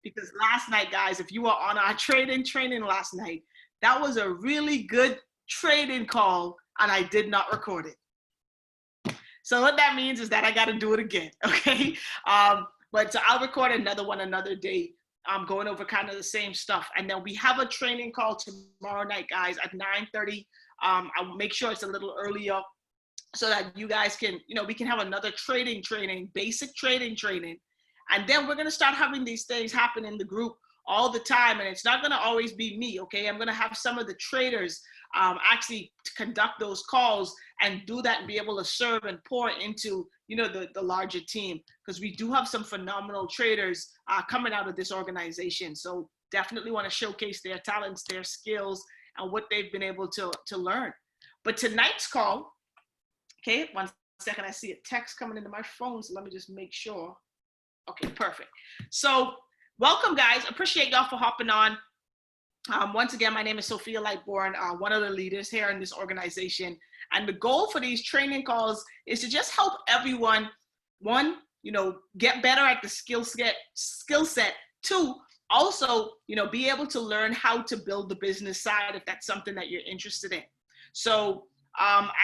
because last night, guys, if you were on our training last night, that was a really good trading call, and I did not record it. So what that means is that I got to do it again, okay? But so I'll record another one another day. I'm going over kind of the same stuff. And then we have a training call tomorrow night, guys, at 9:30. I'll make sure it's a little earlier so that you guys can, we can have another training, basic trading training. And then we're going to start having these things happen in the group all the time. And it's not going to always be me, okay? I'm going to have some of the traders actually conduct those calls and do that and be able to serve and pour into, the larger team, because we do have some phenomenal traders coming out of this organization. So definitely want to showcase their talents, their skills, and what they've been able to learn. But tonight's call, okay, one second, I see a text coming into my phone, so let me just make sure. Okay, perfect. So welcome, guys. Appreciate y'all for hopping on. Once again, my name is Sophia Lightbourne, one of the leaders here in this organization. And the goal for these training calls is to just help everyone, one, get better at the skill set. Two, also, be able to learn how to build the business side if that's something that you're interested in. So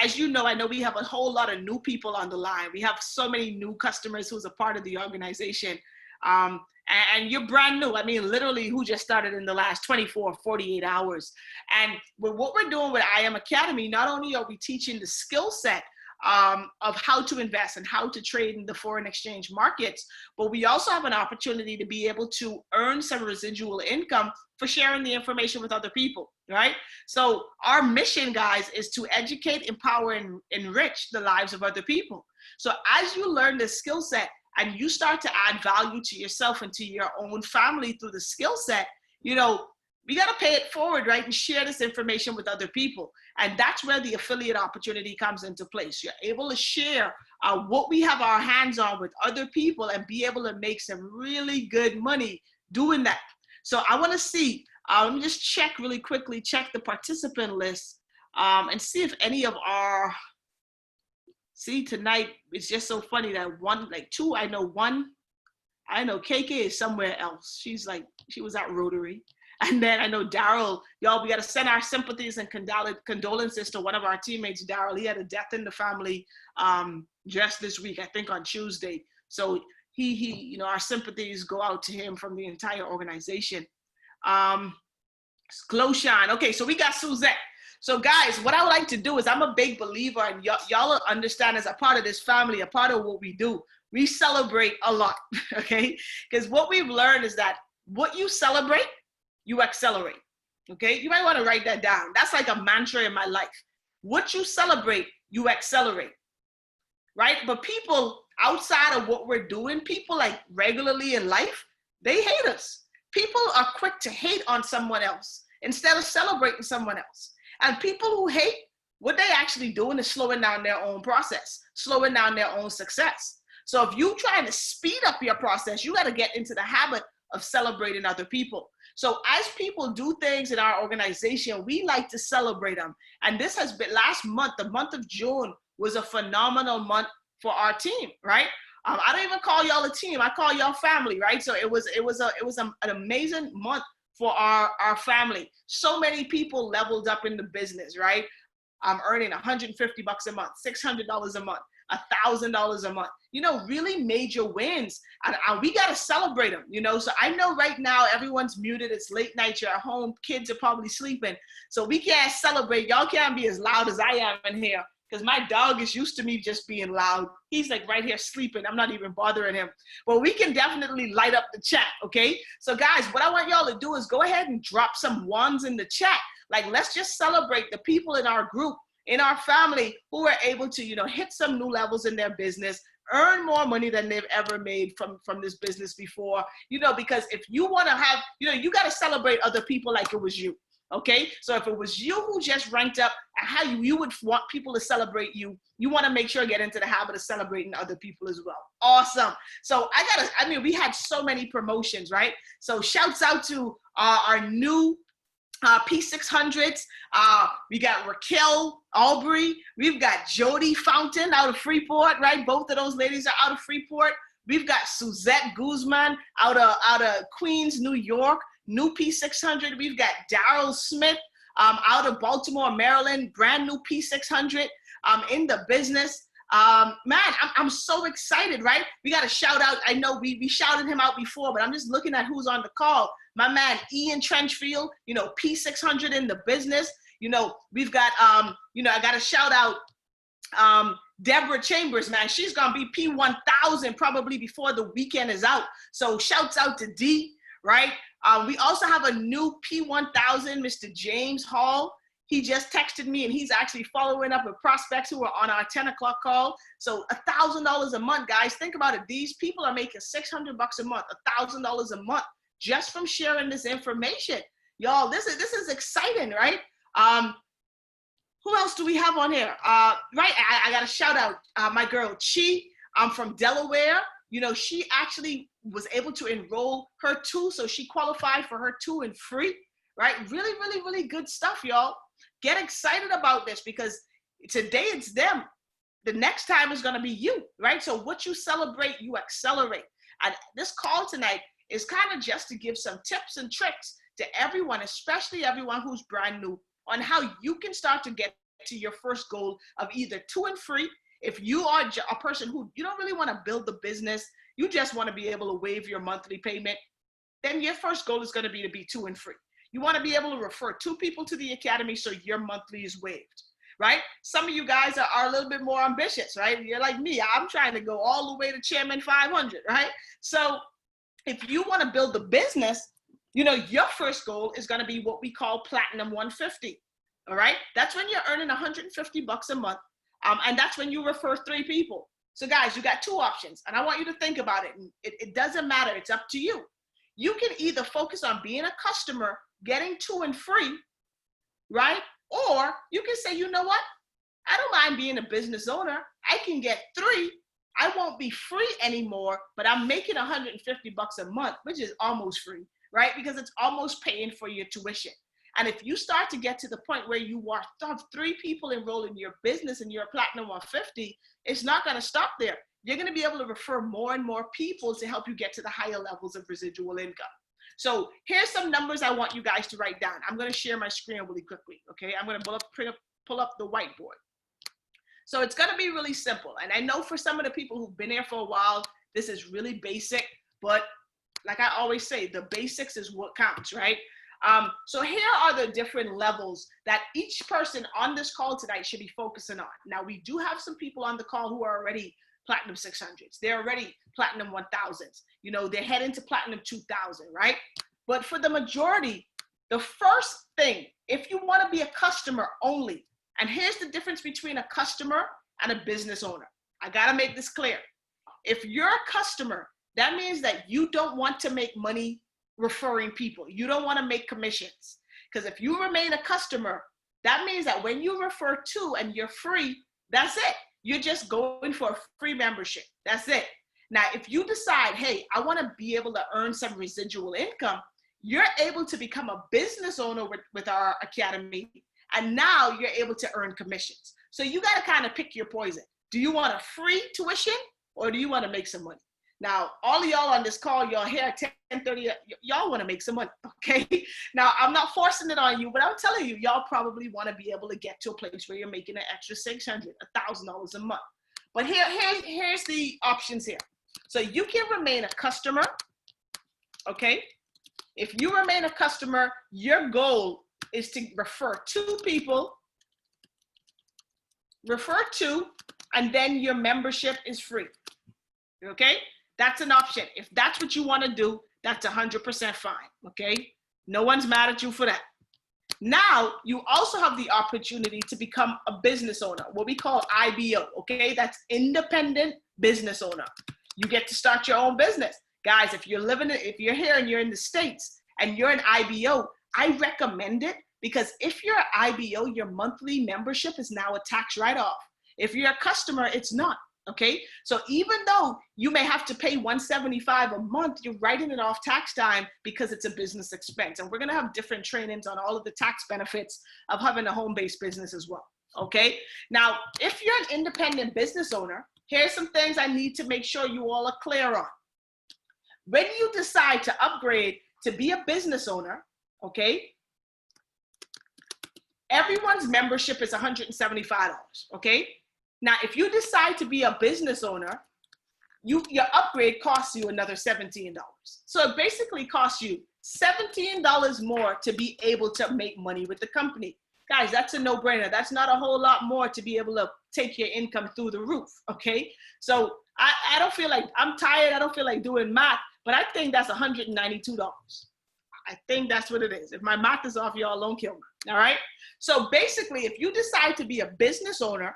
as you know, I know we have a whole lot of new people on the line. We have so many new customers who's a part of the organization. And you're brand new. I mean, literally who just started in the last 24, 48 hours. And with what we're doing with IM Academy, not only are we teaching the skill set of how to invest and how to trade in the foreign exchange markets, but we also have an opportunity to be able to earn some residual income for sharing the information with other people, right? So our mission, guys, is to educate, empower, and enrich the lives of other people. So as you learn the skill set, and you start to add value to yourself and to your own family through the skill set, we got to pay it forward, right? And share this information with other people. And that's where the affiliate opportunity comes into place. You're able to share what we have our hands on with other people and be able to make some really good money doing that. So I want to see, let me just check really quickly, check the participant list and see if any of our, tonight, it's just so funny that I know KK is somewhere else. She was at Rotary. And then I know Daryl, y'all, we got to send our sympathies and condolences to one of our teammates, Daryl. He had a death in the family just this week, I think on Tuesday. So he our sympathies go out to him from the entire organization. Gloshan. Okay, so we got Suzette. So guys, what I would like to do is, I'm a big believer, and y'all understand, as a part of this family, a part of what we do, we celebrate a lot, okay? Because what we've learned is that what you celebrate, you accelerate, okay? You might want to write that down. That's like a mantra in my life. What you celebrate, you accelerate, right? But people outside of what we're doing, people like regularly in life, they hate us. People are quick to hate on someone else instead of celebrating someone else. And people who hate, what they actually doing is slowing down their own process, slowing down their own success. So if you're trying to speed up your process, you got to get into the habit of celebrating other people. So as people do things in our organization, we like to celebrate them. And this has been last month, the month of June was a phenomenal month for our team, right? I don't even call y'all a team. I call y'all family, right? So it was an amazing month for our family. So many people leveled up in the business, right? I'm earning $150 a month, $600 a month, $1,000 a month, really major wins. And we got to celebrate them, So I know right now everyone's muted. It's late night. You're at home. Kids are probably sleeping. So we can't celebrate. Y'all can't be as loud as I am in here, because my dog is used to me just being loud. He's like right here sleeping. I'm not even bothering him. But we can definitely light up the chat, okay? So guys, what I want y'all to do is go ahead and drop some ones in the chat. Like, let's just celebrate the people in our group, in our family, who are able to, hit some new levels in their business, earn more money than they've ever made from this business before, because if you want to have, you got to celebrate other people like it was you. Okay, so if it was you who just ranked up, and how you would want people to celebrate you, you want to make sure get into the habit of celebrating other people as well. Awesome. So we had so many promotions, right? So shouts out to our new P600s. We got Raquel Aubrey. We've got Jody Fountain out of Freeport, right? Both of those ladies are out of Freeport. We've got Suzette Guzman out of Queens, New York, new P600. We've got Daryl Smith out of Baltimore, Maryland, brand new P600 in the business. Man, I'm so excited, right? We got to shout out. I know we shouted him out before, but I'm just looking at who's on the call. My man, Ian Trenchfield, P600 in the business. We've got, I got to shout out Deborah Chambers, man. She's going to be P1000 probably before the weekend is out. So shouts out to D, right? We also have a new P1000, Mr. James Hall. He just texted me and he's actually following up with prospects who are on our 10 o'clock call. So $1,000 a month, guys. Think about it. These people are making $600 a month, $1,000 a month just from sharing this information. Y'all, this is exciting, right? Who else do we have on here? Right, I got to shout out my girl, Chi. I'm from Delaware. She actually was able to enroll her two, so she qualified for her 2 and free, right? Really, really, really good stuff, y'all. Get excited about this because today it's them. The next time is going to be you, right? So what you celebrate, you accelerate. And this call tonight is kind of just to give some tips and tricks to everyone, especially everyone who's brand new, on how you can start to get to your first goal of either 2 and free. If you are a person who you don't really want to build the business, you just want to be able to waive your monthly payment, then your first goal is going to be 2 and free. You want to be able to refer 2 people to the academy so your monthly is waived, right? Some of you guys are a little bit more ambitious, right? You're like me. I'm trying to go all the way to Chairman 500, right? So if you want to build the business, your first goal is going to be what we call Platinum 150, all right? That's when you're earning $150 a month, and that's when you refer 3 people. So guys, you got 2 options, and I want you to think about it. It doesn't matter. It's up to you. You can either focus on being a customer, getting 2 and free, right? Or you can say, you know what? I don't mind being a business owner. I can get 3. I won't be free anymore, but I'm making $150 a month, which is almost free, right? Because it's almost paying for your tuition. And if you start to get to the point where you have 3 people enrolled in your business and you're a Platinum 150, it's not going to stop there. You're going to be able to refer more and more people to help you get to the higher levels of residual income. So here's some numbers I want you guys to write down. I'm going to share my screen really quickly, okay? I'm going to pull up the whiteboard. So it's going to be really simple. And I know for some of the people who've been here for a while, this is really basic, but like I always say, the basics is what counts, right? So here are the different levels that each person on this call tonight should be focusing on. Now, we do have some people on the call who are already Platinum 600s. They're already Platinum 1000s. They're heading to Platinum 2000, right? But for the majority, the first thing, if you want to be a customer only, and here's the difference between a customer and a business owner. I got to make this clear. If you're a customer, that means that you don't want to make money referring people. You don't want to make commissions. Because if you remain a customer, that means that when you refer 2 and you're free, that's it. You're just going for a free membership. That's it. Now, if you decide, hey, I want to be able to earn some residual income, you're able to become a business owner with our academy. And now you're able to earn commissions. So you got to kind of pick your poison. Do you want a free tuition or do you want to make some money? Now, all of y'all on this call, y'all here at 10:30, y'all want to make some money, okay? Now, I'm not forcing it on you, but I'm telling you, y'all probably want to be able to get to a place where you're making an extra $600, $1,000 a month. But here's the options here. So you can remain a customer, okay? If you remain a customer, your goal is to refer 2 people, and then your membership is free, okay? That's an option. If that's what you want to do, that's 100% fine, okay? No one's mad at you for that. Now, you also have the opportunity to become a business owner, what we call IBO, okay? That's independent business owner. You get to start your own business. Guys, if you're here and you're in the States and you're an IBO, I recommend it because if you're an IBO, your monthly membership is now a tax write-off. If you're a customer, it's not. Okay, so even though you may have to pay $175 a month, you're writing it off tax time because it's a business expense. And we're going to have different trainings on all of the tax benefits of having a home-based business as well. Okay. Now, if you're an independent business owner, here's some things I need to make sure you all are clear on. When you decide to upgrade to be a business owner, okay, everyone's membership is $175, okay? Now, if you decide to be a business owner, your upgrade costs you another $17. So it basically costs you $17 more to be able to make money with the company. Guys, that's a no-brainer. That's not a whole lot more to be able to take your income through the roof, okay? So I don't feel like, I'm tired, I don't feel like doing math, but I think that's $192. I think that's what it is. If my math is off, y'all don't kill me, all right? So basically, if you decide to be a business owner,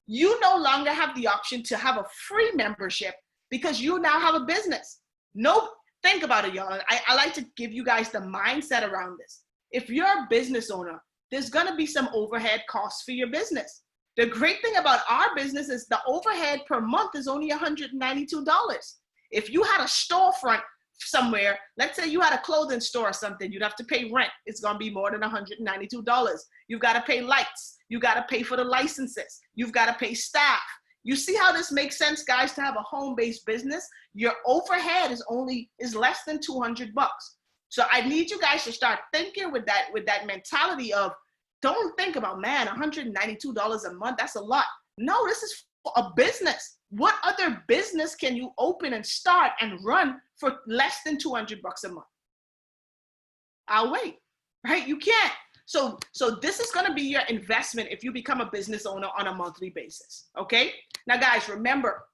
you no longer have the option to have a free membership because you now have a business. No, think about it, y'all. I like to give you guys the mindset around this. If you're a business owner, there's gonna be some overhead costs for your business. The great thing about our business is the overhead per month is only $192. If you had a storefront somewhere, let's say you had a clothing store or something, you'd have to pay rent. It's gonna be more than $192. You've gotta pay lights. You gotta pay for the licenses. You've gotta pay staff. You see how this makes sense, guys, to have a home-based business? Your overhead is less than 200 bucks. So I need you guys to start thinking with that mentality of, don't think about, man, $192 a month, that's a lot. No, this is for a business. What other business can you open and start and run for less than 200 bucks a month? I'll wait, right? You can't. So this is gonna be your investment if you become a business owner on a monthly basis, okay? Now guys, remember,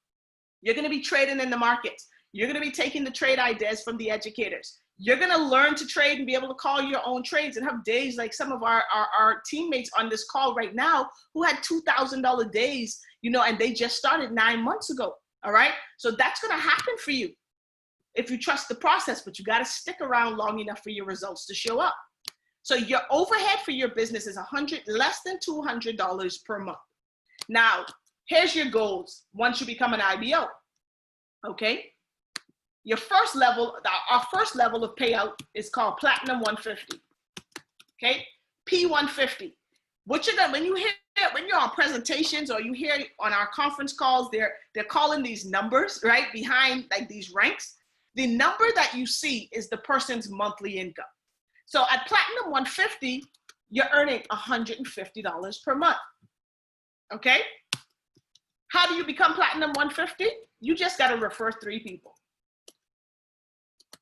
you're gonna be trading in the markets. You're gonna be taking the trade ideas from the educators. You're gonna learn to trade and be able to call your own trades and have days like some of our teammates on this call right now who had $2,000 days, you know, and they just started 9 months ago, all right? So that's gonna happen for you if you trust the process, but you gotta stick around long enough for your results to show up. So your overhead for your business is less than $200 per month. Now, here's your goals once you become an IBO, okay? Your first level, our first level of payout is called Platinum 150, okay? P150. What you're gonna, when you're on presentations or you hear on our conference calls, they're calling these numbers, right, behind like these ranks. The number that you see is the person's monthly income. So at Platinum 150, you're earning $150 per month, okay? How do you become Platinum 150? You just gotta refer 3 people.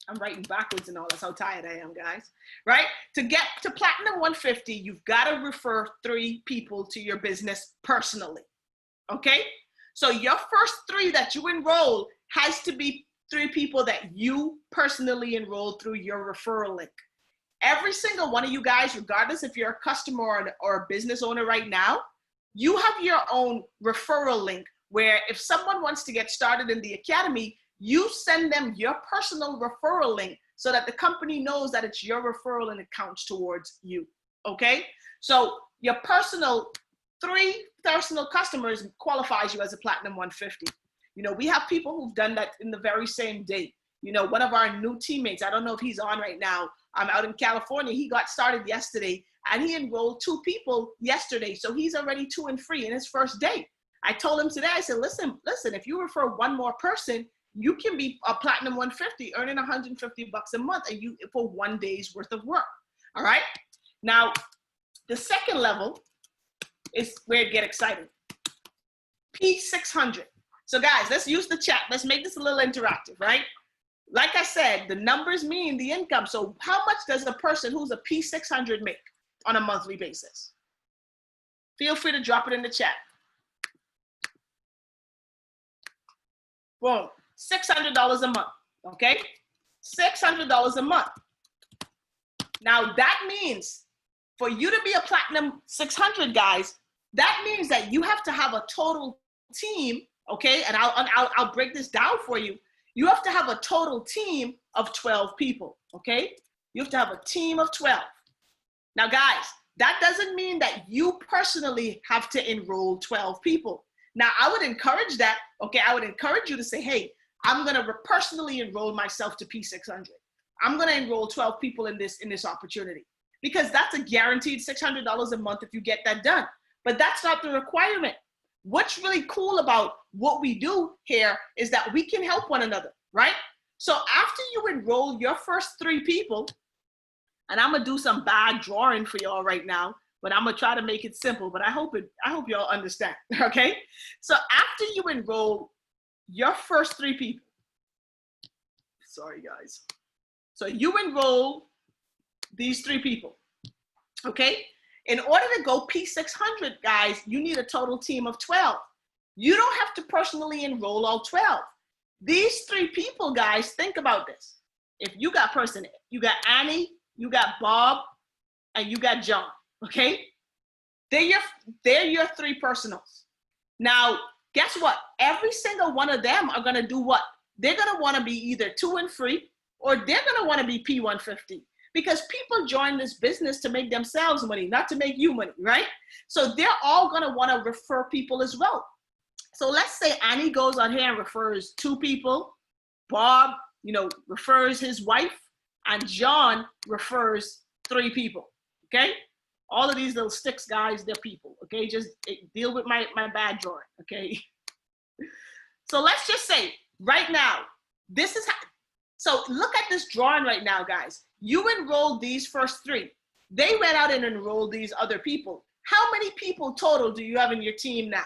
I'm writing backwards and all, that's how tired I am, guys, right? To get to Platinum 150, you've gotta refer 3 people to your business personally, okay? So your first 3 that you enroll has to be 3 people that you personally enrolled through your referral link. Every single one of you guys, regardless if you're a customer or a business owner right now, you have your own referral link where if someone wants to get started in the academy, you send them your personal referral link so that the company knows that it's your referral and it counts towards you, okay? So your 3 personal customers qualifies you as a Platinum 150. You know, we have people who've done that in the very same day. You know, one of our new teammates, I don't know if he's on right now, I'm out in California, he got started yesterday and he enrolled 2 people yesterday. So he's already 2 and free in his first day. I told him today, I said, listen, if you refer 1 more person, you can be a Platinum 150, earning 150 bucks a month and you for 1 day's worth of work, all right? Now, the second level is where it gets exciting. P600. So guys, let's use the chat. Let's make this a little interactive, right? Like I said, the numbers mean the income. So how much does a person who's a P600 make on a monthly basis? Feel free to drop it in the chat. Boom, $600 a month, okay? $600 a month. Now that means for you to be a Platinum 600, guys, that means that you have to have a total team, okay? And I'll break this down for you. You have to have a total team of 12 people, okay? You have to have a team of 12. Now, guys, that doesn't mean that you personally have to enroll 12 people. Now, I would encourage that, okay? I would encourage you to say, hey, I'm gonna personally enroll myself to P600. I'm gonna enroll 12 people in this opportunity because that's a guaranteed $600 a month if you get that done. but that's not the requirement. What's really cool about what we do here is that we can help one another, right? So after you enroll your first 3 people, and I'm gonna do some bad drawing for y'all right now, but I'm gonna try to make it simple, but I hope y'all understand, okay? So after you enroll your first 3 people, sorry guys. So you enroll these 3 people, okay? In order to go P600, guys, you need a total team of 12. You don't have to personally enroll all 12. These 3 people, guys, think about this. If you got you got Annie, you got Bob, and you got John, okay? They're your 3 personals. Now, guess what? Every single one of them are gonna do what? They're gonna wanna be either 2 and free, or they're gonna wanna be P150. Because people join this business to make themselves money, not to make you money, right? So they're all gonna wanna refer people as well. So let's say Annie goes on here and refers 2 people, Bob, refers his wife, and John refers 3 people, okay? All of these little sticks, guys, they're people, okay? Just deal with my bad drawing, okay? So let's just say right now, this is how, so look at this drawing right now, guys. You enrolled these first 3. They went out and enrolled these other people. How many people total do you have in your team now?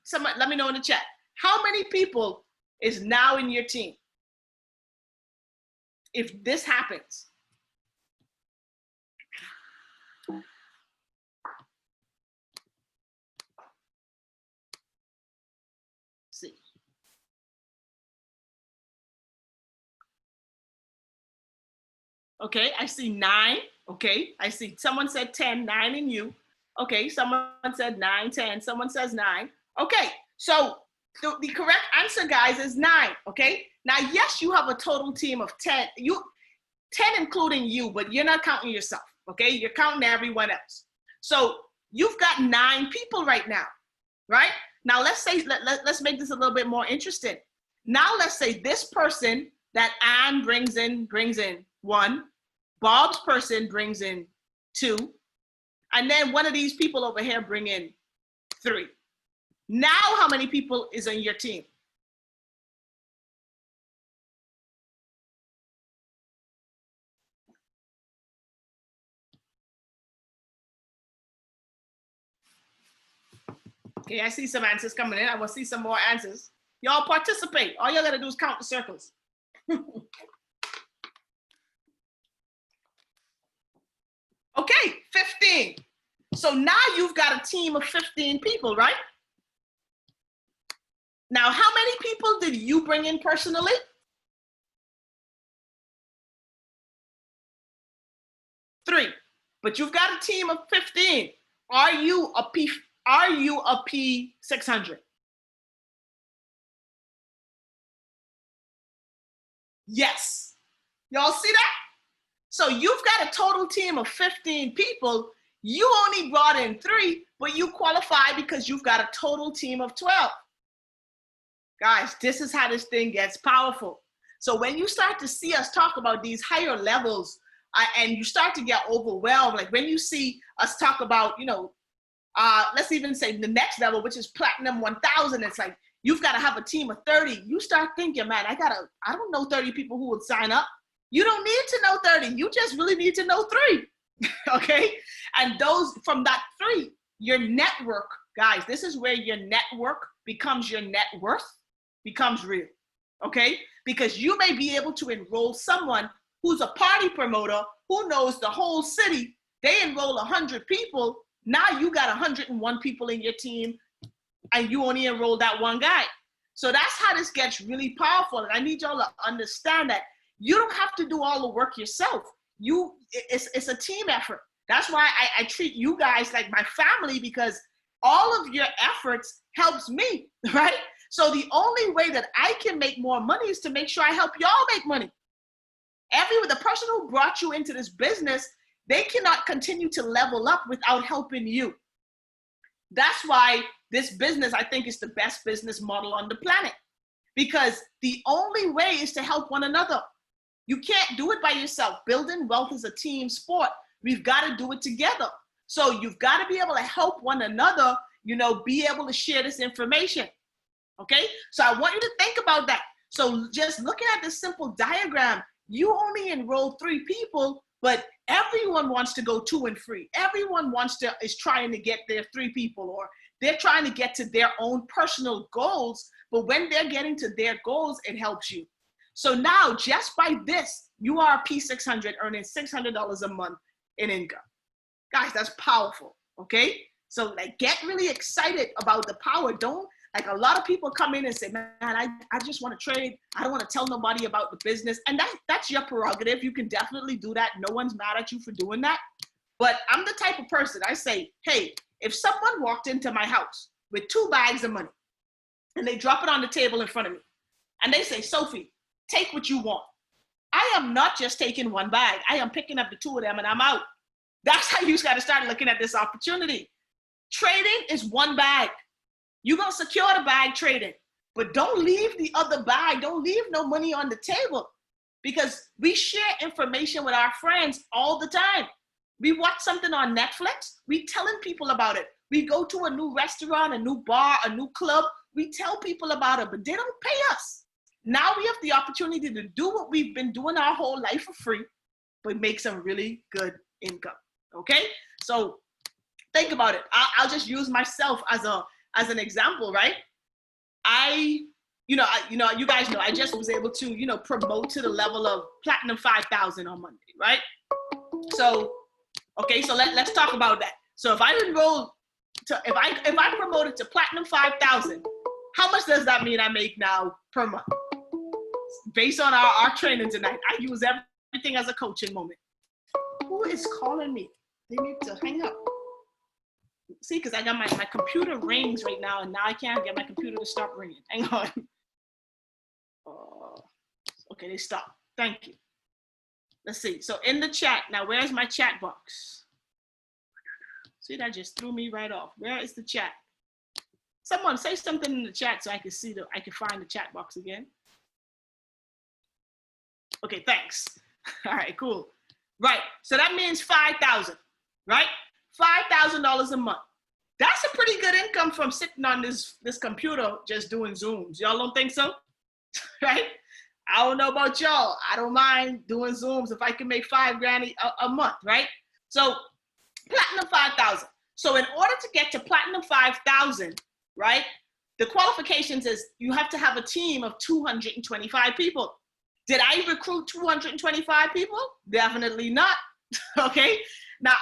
Somebody, let me know in the chat. How many people is now in your team? If this happens. See. Okay, I see 9. Okay, I see someone said 10, 9 in you. Okay, someone said 9, 10, someone says 9. Okay, so the correct answer, guys, is 9. Okay, now yes, you have a total team of 10. 10 including you, but you're not counting yourself. Okay, you're counting everyone else. So you've got 9 people right now, right? Now let's say let's make this a little bit more interesting. Now let's say this person that Anne brings in 1, Bob's person brings in 2, and then one of these people over here bring in 3. Now how many people is on your team? Okay, I see some answers coming in. I want to see some more answers. Y'all participate. All y'all gotta do is count the circles. Okay, 15. So now you've got a team of 15 people, right? Now, how many people did you bring in personally? 3. But you've got a team of 15. Are you a P600? Yes. Y'all see that? So you've got a total team of 15 people. You only brought in 3, but you qualify because you've got a total team of 12. Guys, this is how this thing gets powerful. So when you start to see us talk about these higher levels and you start to get overwhelmed, like when you see us talk about, let's even say the next level, which is Platinum 1000, it's like, you've got to have a team of 30. You start thinking, man, I don't know 30 people who would sign up. You don't need to know 30. You just really need to know 3. Okay? And those from that 3, your network, guys, this is where your network becomes your net worth, becomes real. Okay? Because you may be able to enroll someone who's a party promoter who knows the whole city. They enroll 100 people. Now you got 101 people in your team and you only enroll that 1 guy. So that's how this gets really powerful. And I need y'all to understand that you don't have to do all the work yourself. It's a team effort. That's why I treat you guys like my family, because all of your efforts helps me, right? So the only way that I can make more money is to make sure I help y'all make money. The person who brought you into this business, they cannot continue to level up without helping you. That's why this business, I think, is the best business model on the planet, because the only way is to help one another. You can't do it by yourself. Building wealth is a team sport. We've got to do it together. So you've got to be able to help one another, you know, be able to share this information. Okay, so I want you to think about that. So just looking at this simple diagram, you only enroll 3 people, but everyone wants to go 2 and 3. Everyone is trying to get their 3 people, or they're trying to get to their own personal goals. But when they're getting to their goals, it helps you. So now just by this, you are a P600 earning $600 a month in income. Guys, that's powerful, okay? So like, get really excited about the power. Don't, like, a lot of people come in and say, man, I just want to trade. I don't want to tell nobody about the business. And that's your prerogative. You can definitely do that. No one's mad at you for doing that. But I'm the type of person, I say, hey, if someone walked into my house with 2 bags of money and they drop it on the table in front of me and they say, Sophie, take what you want. I am not just taking 1 bag. I am picking up the 2 of them and I'm out. That's how you got to start looking at this opportunity. Trading is 1 bag. You're going to secure the bag trading, but don't leave the other bag. Don't leave no money on the table, because we share information with our friends all the time. We watch something on Netflix, we telling people about it. We go to a new restaurant, a new bar, a new club, we tell people about it, but they don't pay us. Now we have the opportunity to do what we've been doing our whole life for free, but make some really good income, okay? So think about it. I'll just use myself as an example, right? You guys know, I just was able to, you know, promote to the level of Platinum 5,000 on Monday, right? So, okay, so let's talk about that. So if I enroll to, if I promoted to Platinum 5,000, how much does that mean I make now per month? Based on our training tonight, I use everything as a coaching moment. Who is calling me? They need to hang up. See, because I got my computer rings right now, and now I can't get my computer to stop ringing. Hang on. Okay, they stopped. Thank you. Let's see. So in the chat, now where's my chat box? See, that just threw me right off. Where is the chat? Someone say something in the chat so I can see I can find the chat box again. Okay, thanks. All right, cool. Right, so that means 5,000, right? $5,000 a month. That's a pretty good income from sitting on this computer just doing Zooms. Y'all don't think so? Right? I don't know about y'all. I don't mind doing Zooms if I can make $5,000 a month, right? So Platinum 5,000. So in order to get to Platinum 5,000, right, the qualifications is you have to have a team of 225 people. Did I recruit 225 people? Definitely not. Okay. Now,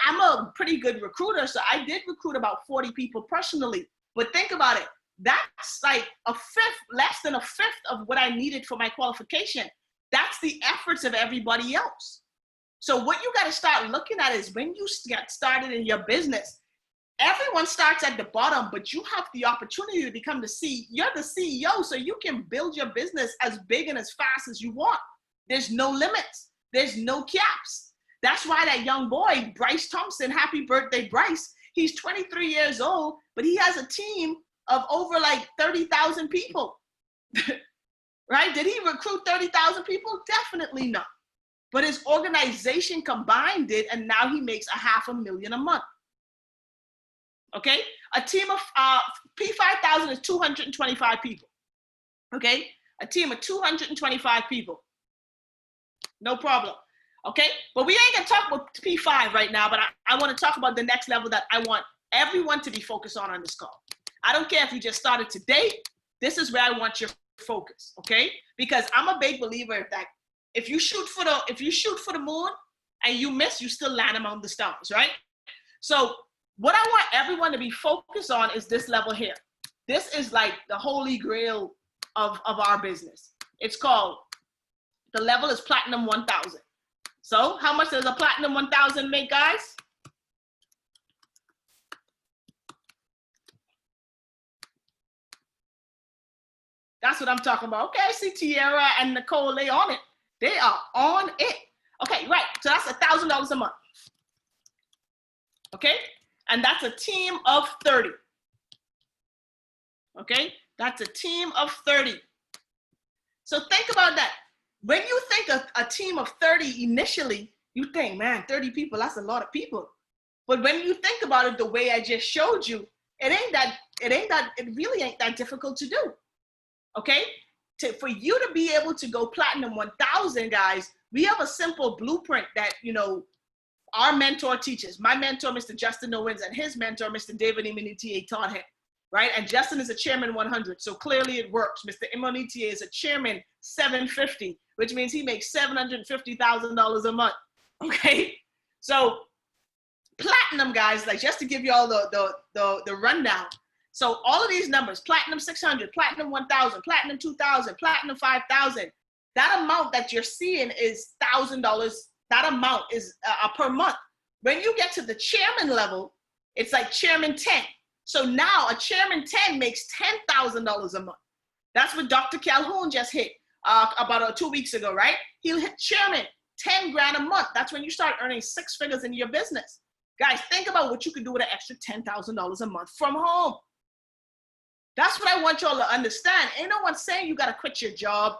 I'm a pretty good recruiter, so I did recruit about 40 people personally. But think about it. That's like less than a fifth of what I needed for my qualification. That's the efforts of everybody else. So what you got to start looking at is when you get started in your business, everyone starts at the bottom, but you have the opportunity to become the CEO. You're the CEO, so you can build your business as big and as fast as you want. There's no limits. There's no caps. That's why that young boy, Bryce Thompson, happy birthday, Bryce. He's 23 years old, but he has a team of over like 30,000 people, right? Did he recruit 30,000 people? Definitely not. But his organization combined it, and now he makes $500,000 a month. Okay? A team of P5000 is 225 people. Okay? A team of 225 people. No problem. Okay? But we ain't gonna talk about P5 right now, but I want to talk about the next level that I want everyone to be focused on this call. I don't care if you just started today. This is where I want your focus, okay? Because I'm a big believer that if you shoot for the moon and you miss, you still land among the stars, right? So what I want everyone to be focused on is this level here. This is like the holy grail of our business. It's called, the level is Platinum 1000. So how much does a Platinum 1000 make, guys? That's what I'm talking about. Okay, I see Tierra and Nicole, they on it. They are on it. Okay, right, so that's $1,000 a month. Okay, and that's a team of 30. Okay, that's a team of 30. So think about that. When you think of a team of 30 initially, you think, man, 30 people, that's a lot of people. But when you think about it the way I just showed you, it really ain't that difficult to do. Okay? For you to be able to go platinum 1,000, guys, we have a simple blueprint that, our mentor teaches. My mentor, Mr. Justin Owens, and his mentor, Mr. David Imonitie, taught him, right? And Justin is a chairman 100, so clearly it works. Mr. Imonitie is a chairman 750, which means he makes $750,000 a month, okay? So platinum, guys, like just to give you all the rundown. So all of these numbers, platinum 600, platinum 1,000, platinum 2,000, platinum 5,000, that amount that you're seeing is $1,000. That amount is per month. When you get to the chairman level, it's like chairman 10. So now a chairman 10 makes $10,000 a month. That's what Dr. Calhoun just hit about 2 weeks ago, right? He'll hit chairman 10 grand a month. That's when you start earning 6 figures in your business. Guys, think about what you could do with an extra $10,000 a month from home. That's what I want y'all to understand. Ain't no one saying you got to quit your job.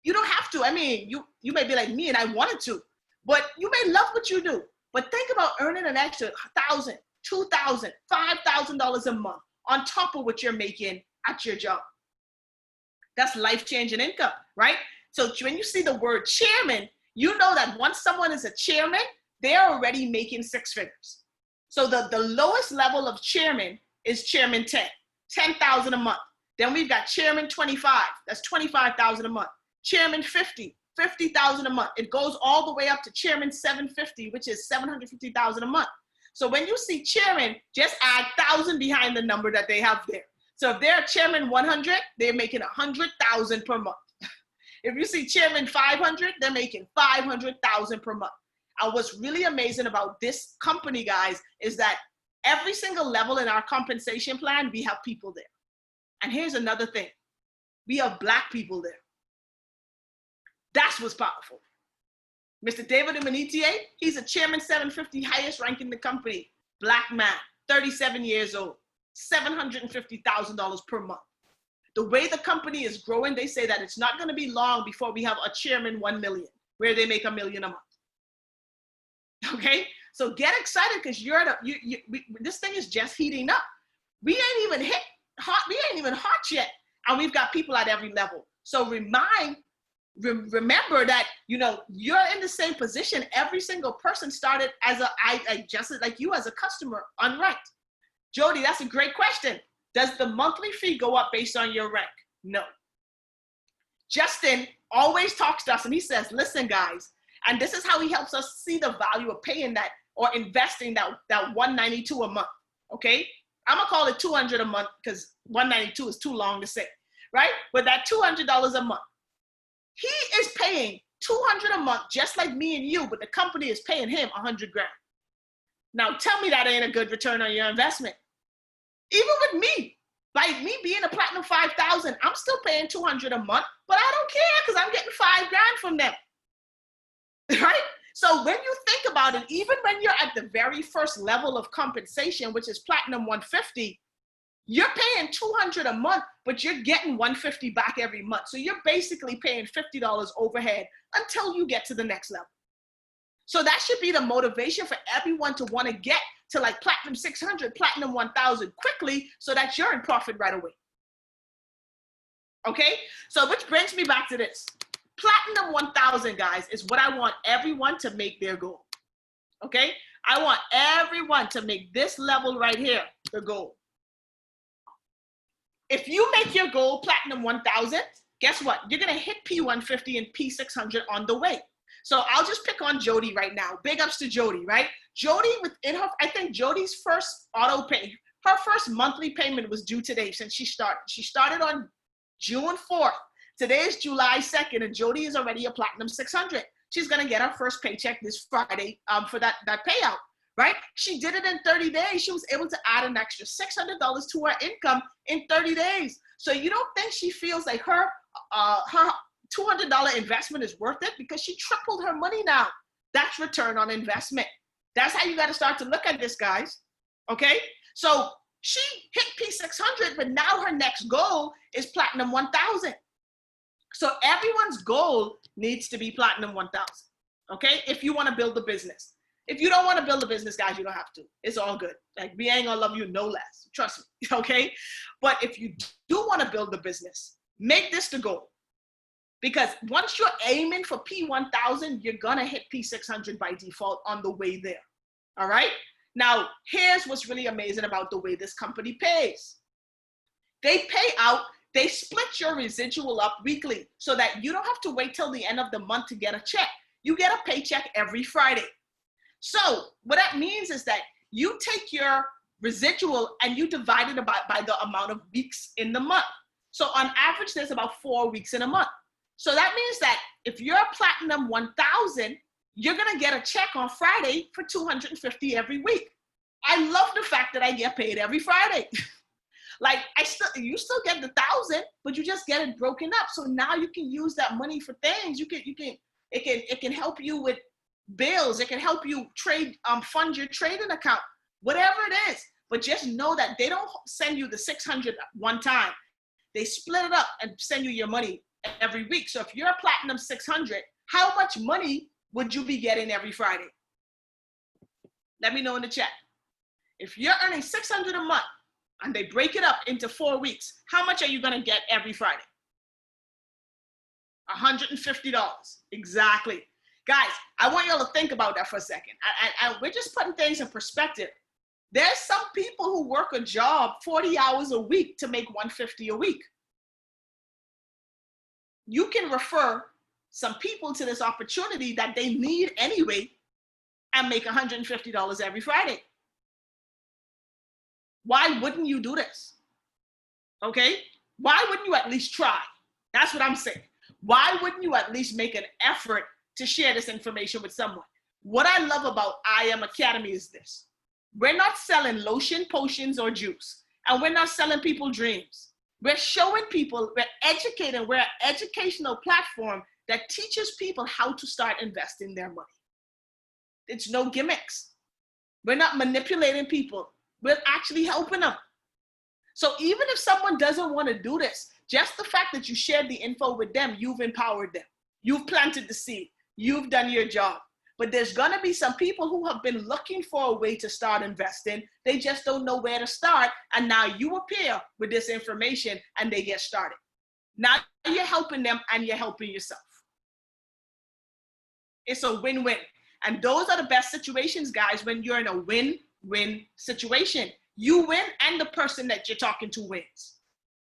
You don't have to. I mean, you may be like me and I wanted to, but you may love what you do. But think about earning an extra $1,000, $2,000, $5,000 a month on top of what you're making at your job. That's life-changing income, right? So when you see the word chairman, you know that once someone is a chairman, they're already making 6 figures. So the lowest level of chairman is chairman 10, 10,000 a month. Then we've got chairman 25, that's 25,000 a month. Chairman 50, 50,000 a month. It goes all the way up to chairman 750, which is 750,000 a month. So when you see chairman, just add 1,000 behind the number that they have there. So if they're chairman 100, they're making 100,000 per month. If you see chairman 500, they're making 500,000 per month. And what's really amazing about this company, guys, is that every single level in our compensation plan, we have people there. And here's another thing. We have Black people there. That's what's powerful. Mr. David Imonitie, he's a chairman 750, highest rank in the company. Black man, 37 years old, $750,000 per month. The way the company is growing, they say that it's not going to be long before we have a chairman 1 million, where they make $1 million a month. Okay, so get excited because this thing is just heating up. We ain't even hot yet, and we've got people at every level. So remember that you're in the same position. Every single person started as just like you as a customer unranked. Jody, that's a great question. Does the monthly fee go up based on your rank? No. Justin always talks to us and he says, listen, guys, and this is how he helps us see the value of paying that or investing that $192 a month. Okay, I'm gonna call it $200 a month because $192 is too long to say, right? But that $200 a month, he is paying $200 a month, just like me and you, but the company is paying him 100 grand. Now tell me that ain't a good return on your investment. Even with me, like me being a platinum 5,000, I'm still paying $200 a month, but I don't care because I'm getting 5 grand from them. Right? So when you think about it, even when you're at the very first level of compensation, which is platinum 150, you're paying $200 a month, but you're getting $150 back every month. So you're basically paying $50 overhead until you get to the next level. So that should be the motivation for everyone to want to get to like platinum 600, platinum 1,000 quickly so that you're in profit right away. Okay? So which brings me back to this. Platinum 1,000, guys, is what I want everyone to make their goal. Okay? I want everyone to make this level right here the goal. If you make your goal platinum 1,000, guess what? You're going to hit P150 and P600 on the way. So I'll just pick on Jody right now. Big ups to Jody, right? Jody, I think Jody's first auto pay, her first monthly payment was due today since she started. She started on June 4th. Today is July 2nd, and Jody is already a platinum 600. She's going to get her first paycheck this Friday for that payout, right? She did it in 30 days. She was able to add an extra $600 to her income in 30 days. So you don't think she feels like her $200 investment is worth it? Because she tripled her money now. That's return on investment. That's how you got to start to look at this, guys. Okay? So she hit P600, but now her next goal is platinum 1,000. So everyone's goal needs to be platinum 1,000. Okay? If you want to build a business. If you don't want to build a business, guys, you don't have to. It's all good. Like, we ain't gonna love you no less. Trust me, okay? But if you do want to build a business, make this the goal. Because once you're aiming for P1000, you're gonna hit P600 by default on the way there, all right? Now, here's what's really amazing about the way this company pays. They pay out, they split your residual up weekly so that you don't have to wait till the end of the month to get a check. You get a paycheck every Friday. So what that means is that you take your residual and you divide it by the amount of weeks in the month. So on average, there's about 4 weeks in a month. So that means that if you're a platinum 1000, you're gonna get a check on Friday for $250 every week. I love the fact that I get paid every Friday. Like, you still get the 1,000, but you just get it broken up. So now you can use that money for things. It can help you with bills. It can help you fund your trading account, whatever it is. But just know that they don't send you the 600 one time. They split it up and send you your money every week. So if you're a platinum 600, how much money would you be getting every Friday? Let me know in the chat. If you're earning 600 a month and they break it up into 4 weeks, how much are you gonna get every Friday? $150, exactly. Guys, I want y'all to think about that for a second. We're just putting things in perspective. There's some people who work a job 40 hours a week to make $150 a week. You can refer some people to this opportunity that they need anyway and make $150 every Friday. Why wouldn't you do this? Okay? Why wouldn't you at least try? That's what I'm saying. Why wouldn't you at least make an effort to share this information with someone? What I love about I Am Academy is this. We're not selling lotion, potions, or juice. And we're not selling people dreams. We're showing people, we're educating, we're an educational platform that teaches people how to start investing their money. It's no gimmicks. We're not manipulating people. We're actually helping them. So even if someone doesn't want to do this, just the fact that you shared the info with them, you've empowered them. You've planted the seed. You've done your job. But there's going to be some people who have been looking for a way to start investing. They just don't know where to start. And now you appear with this information and they get started. Now you're helping them and you're helping yourself. It's a win-win. And those are the best situations, guys, when you're in a win-win situation. You win and the person that you're talking to wins.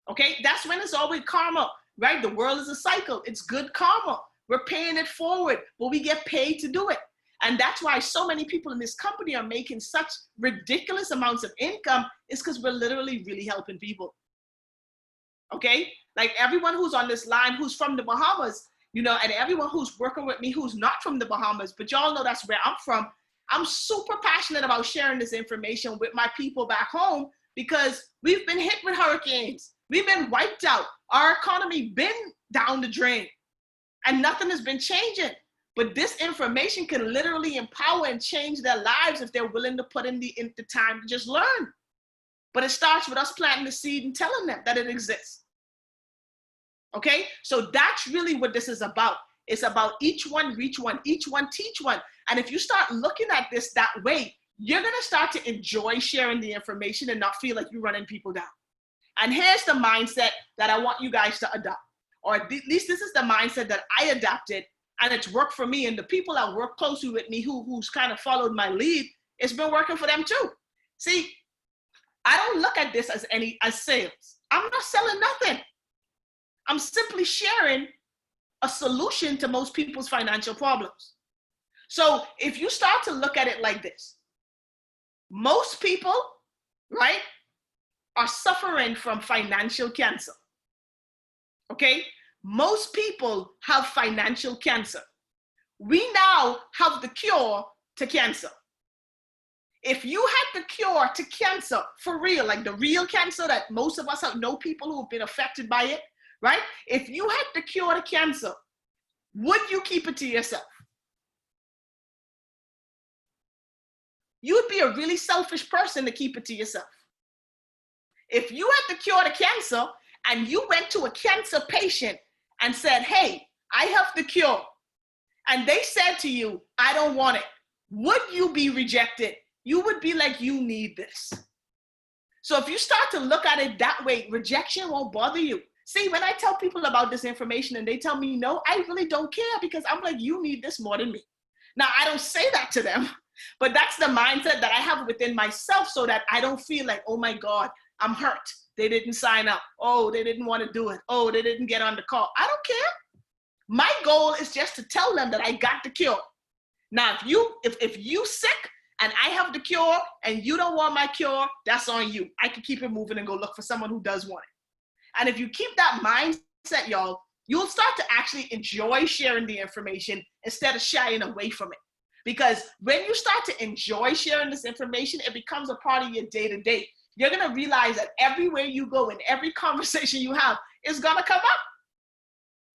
Okay? That's when it's always karma, right? The world is a cycle. It's good karma. We're paying it forward, but we get paid to do it. And that's why so many people in this company are making such ridiculous amounts of income, is because we're literally really helping people. Okay? Like everyone who's on this line who's from the Bahamas, you know, and everyone who's working with me who's not from the Bahamas, but y'all know that's where I'm from. I'm super passionate about sharing this information with my people back home because we've been hit with hurricanes. We've been wiped out. Our economy been down the drain. And nothing has been changing. But this information can literally empower and change their lives if they're willing to put in the time to just learn. But it starts with us planting the seed and telling them that it exists. Okay? So that's really what this is about. It's about each one reach one, each one teach one. And if you start looking at this that way, you're going to start to enjoy sharing the information and not feel like you're running people down. And here's the mindset that I want you guys to adopt. Or at least this is the mindset that I adapted, and it's worked for me. And the people that work closely with me who's kind of followed my lead, it's been working for them too. See, I don't look at this as sales. I'm not selling nothing. I'm simply sharing a solution to most people's financial problems. So if you start to look at it like this, most people, right, are suffering from financial cancer. Okay? Most people have financial cancer. We now have the cure to cancer. If you had the cure to cancer for real, like the real cancer that most of us know people who have been affected by it, right? If you had the cure to cancer, would you keep it to yourself? You would be a really selfish person to keep it to yourself. If you had the cure to cancer and you went to a cancer patient and said, hey, I have the cure, and they said to you, I don't want it, would you be rejected? You would be like, you need this. So if you start to look at it that way, rejection won't bother you. See, when I tell people about this information and they tell me no, I really don't care, because I'm like, you need this more than me. Now, I don't say that to them, but that's the mindset that I have within myself, so that I don't feel like, oh my God, I'm hurt. They didn't sign up. Oh, they didn't want to do it. Oh, they didn't get on the call. I don't care. My goal is just to tell them that I got the cure. Now, if you sick and I have the cure and you don't want my cure, that's on you. I can keep it moving and go look for someone who does want it. And if you keep that mindset, y'all, you'll start to actually enjoy sharing the information instead of shying away from it. Because when you start to enjoy sharing this information, it becomes a part of your day-to-day. You're going to realize that everywhere you go and every conversation you have is going to come up.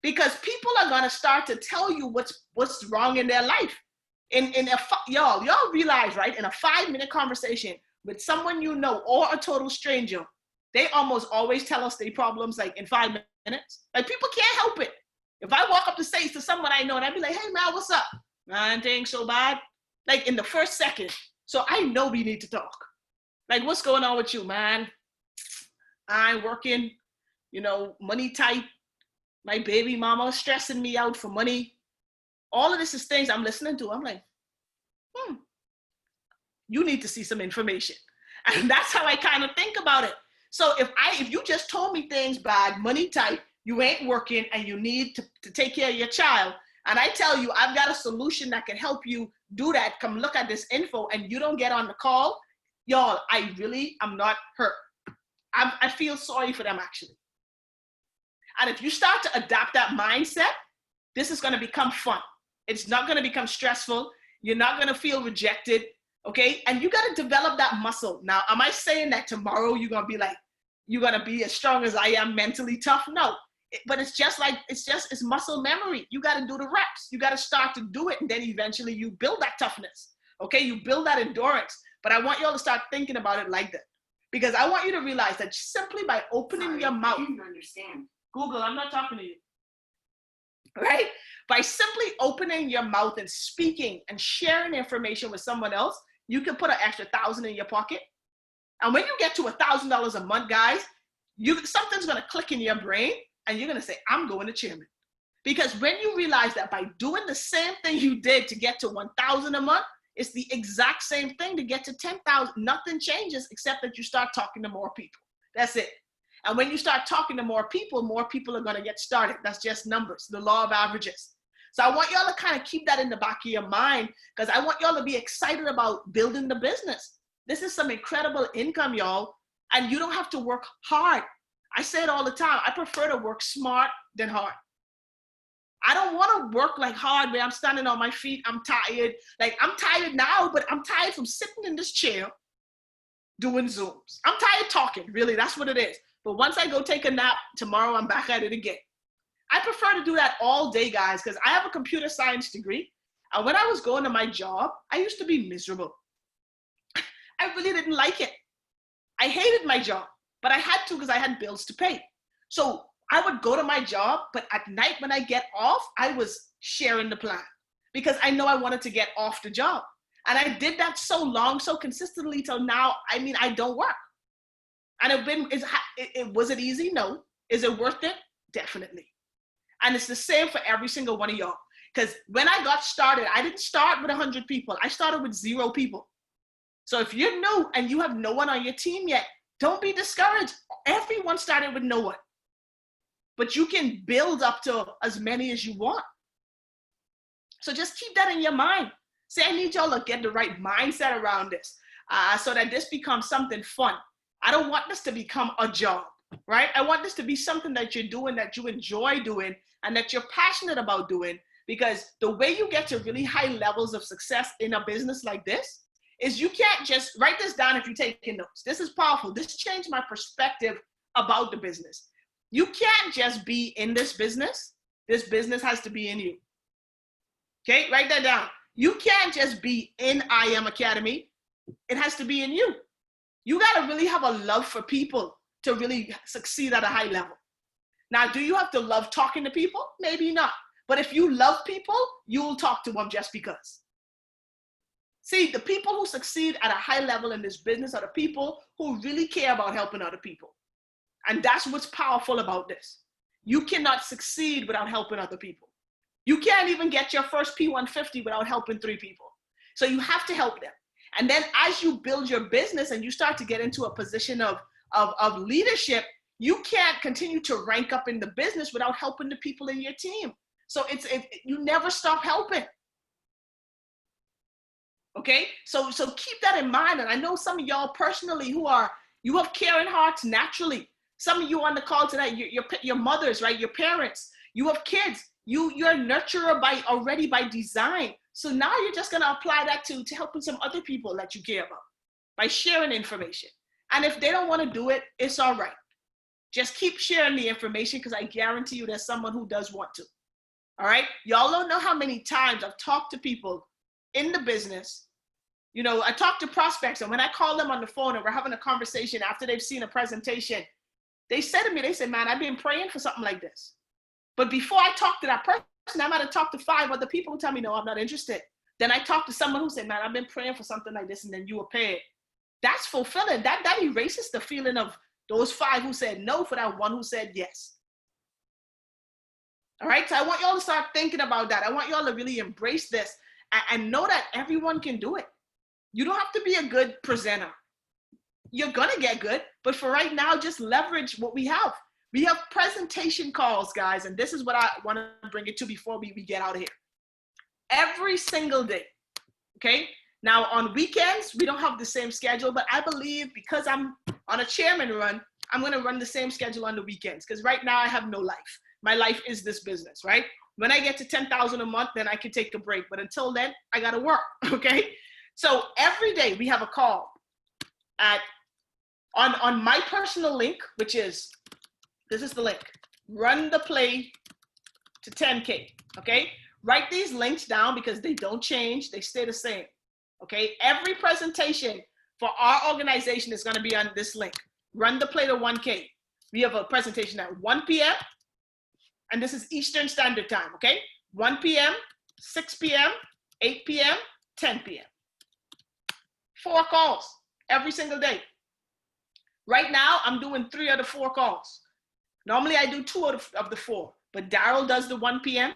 Because people are going to start to tell you what's wrong in their life. Y'all realize, right, in a 5-minute conversation with someone you know or a total stranger, they almost always tell us their problems like in 5 minutes. Like, people can't help it. If I walk up the stage to someone I know and I'd be like, hey man, what's up? Man, things so bad. Like in the first second. So I know we need to talk. Like, what's going on with you, man? I'm working, money tight. My baby mama stressing me out for money. All of this is things I'm listening to. I'm like, you need to see some information. And that's how I kind of think about it. So if you just told me things bad, money tight, you ain't working, and you need to take care of your child, and I tell you, I've got a solution that can help you do that, come look at this info, and you don't get on the call, y'all, I'm not hurt. I feel sorry for them, actually. And if you start to adopt that mindset, this is going to become fun. It's not going to become stressful. You're not going to feel rejected, okay? And you got to develop that muscle. Now, am I saying that tomorrow you're going to be as strong as I am, mentally tough? No. But it's muscle memory. You got to do the reps. You got to start to do it, and then eventually you build that toughness, okay? You build that endurance. But I want y'all to start thinking about it like that, because I want you to realize that simply by opening your mouth. I didn't understand. Google, I'm not talking to you. Right? By simply opening your mouth and speaking and sharing information with someone else, you can put an extra $1,000 in your pocket. And when you get to $1,000 a month, guys, something's going to click in your brain, and you're going to say, I'm going to chairman. Because when you realize that by doing the same thing you did to get to $1,000 a month, it's the exact same thing to get to $10,000. Nothing changes except that you start talking to more people. That's it. And when you start talking to more people are going to get started. That's just numbers, the law of averages. So I want y'all to kind of keep that in the back of your mind, because I want y'all to be excited about building the business. This is some incredible income, y'all, and you don't have to work hard. I say it all the time. I prefer to work smart than hard. I don't want to work like hard where I'm standing on my feet. I'm tired. Like, I'm tired now, but I'm tired from sitting in this chair doing Zooms. I'm tired talking, really. That's what it is. But once I go take a nap, tomorrow I'm back at it again. I prefer to do that all day, guys, because I have a computer science degree. And when I was going to my job, I used to be miserable. I really didn't like it. I hated my job, but I had to because I had bills to pay. So I would go to my job, but at night when I get off, I was sharing the plan because I know I wanted to get off the job. And I did that so long, so consistently till now, I don't work. And was it easy? No. Is it worth it? Definitely. And it's the same for every single one of y'all. Because when I got started, I didn't start with 100 people. I started with 0 people. So if you're new and you have no one on your team yet, don't be discouraged. Everyone started with no one. But you can build up to as many as you want. So just keep that in your mind. Say, I need y'all to get the right mindset around this so that this becomes something fun. I don't want this to become a job, right? I want this to be something that you're doing, that you enjoy doing, and that you're passionate about doing, because the way you get to really high levels of success in a business like this is you can't just write this down if you're taking notes. This is powerful. This changed my perspective about the business. You can't just be in this business. This business has to be in you. Okay, write that down. You can't just be in I Am Academy. It has to be in you. You got to really have a love for people to really succeed at a high level. Now, do you have to love talking to people? Maybe not. But if you love people, you'll talk to them just because. See, the people who succeed at a high level in this business are the people who really care about helping other people. And that's what's powerful about this. You cannot succeed without helping other people. You can't even get your first P150 without helping 3 people. So you have to help them. And then as you build your business and you start to get into a position of leadership, you can't continue to rank up in the business without helping the people in your team. So you never stop helping. Okay, so keep that in mind. And I know some of y'all personally you have caring hearts naturally. Some of you on the call tonight, your mothers, right? Your parents, you have kids. You're a nurturer already by design. So now you're just gonna apply that to helping some other people that you care about by sharing information. And if they don't want to do it, it's all right. Just keep sharing the information, because I guarantee you there's someone who does want to. All right, y'all don't know how many times I've talked to people in the business. You know, I talk to prospects, and when I call them on the phone and we're having a conversation after they've seen a presentation, they said to me, man, I've been praying for something like this. But before I talk to that person, I might have talked to 5 other people who tell me, no, I'm not interested. Then I talk to someone who said, man, I've been praying for something like this, and then you were paid. That's fulfilling. That erases the feeling of those 5 who said no for that 1 who said yes. All right, so I want y'all to start thinking about that. I want y'all to really embrace this and know that everyone can do it. You don't have to be a good presenter. You're gonna get good, but for right now, just leverage what we have. We have presentation calls, guys, and this is what I want to bring it to before we get out of here. Every single day, okay? Now, on weekends, we don't have the same schedule, but I believe because I'm on a chairman run, I'm gonna run the same schedule on the weekends, because right now I have no life. My life is this business, right? When I get to 10,000 a month, then I can take a break, but until then, I gotta work, okay? So every day we have a call on my personal link, which is, this is the link, run the play to 10K, okay? Write these links down because they don't change, they stay the same, okay? Every presentation for our organization is gonna be on this link, run the play to 1K. We have a presentation at 1 p.m., and this is Eastern Standard Time, okay? 1 p.m., 6 p.m., 8 p.m., 10 p.m. 4 calls every single day. Right now, I'm doing 3 of the 4 calls. Normally, I do 2 of the 4, but Daryl does the 1 p.m.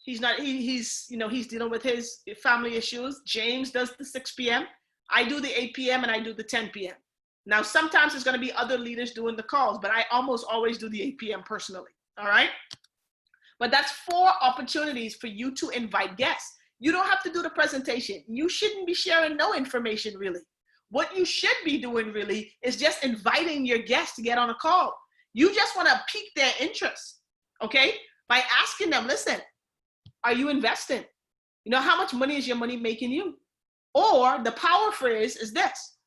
He's dealing with his family issues. James does the 6 p.m. I do the 8 p.m. and I do the 10 p.m. Now, sometimes there's going to be other leaders doing the calls, but I almost always do the 8 p.m. personally. All right. But that's 4 opportunities for you to invite guests. You don't have to do the presentation. You shouldn't be sharing no information really. What you should be doing really is just inviting your guests to get on a call. You just want to pique their interest, okay? By asking them, listen, are you investing? You know, how much money is your money making you? Or the power phrase is this.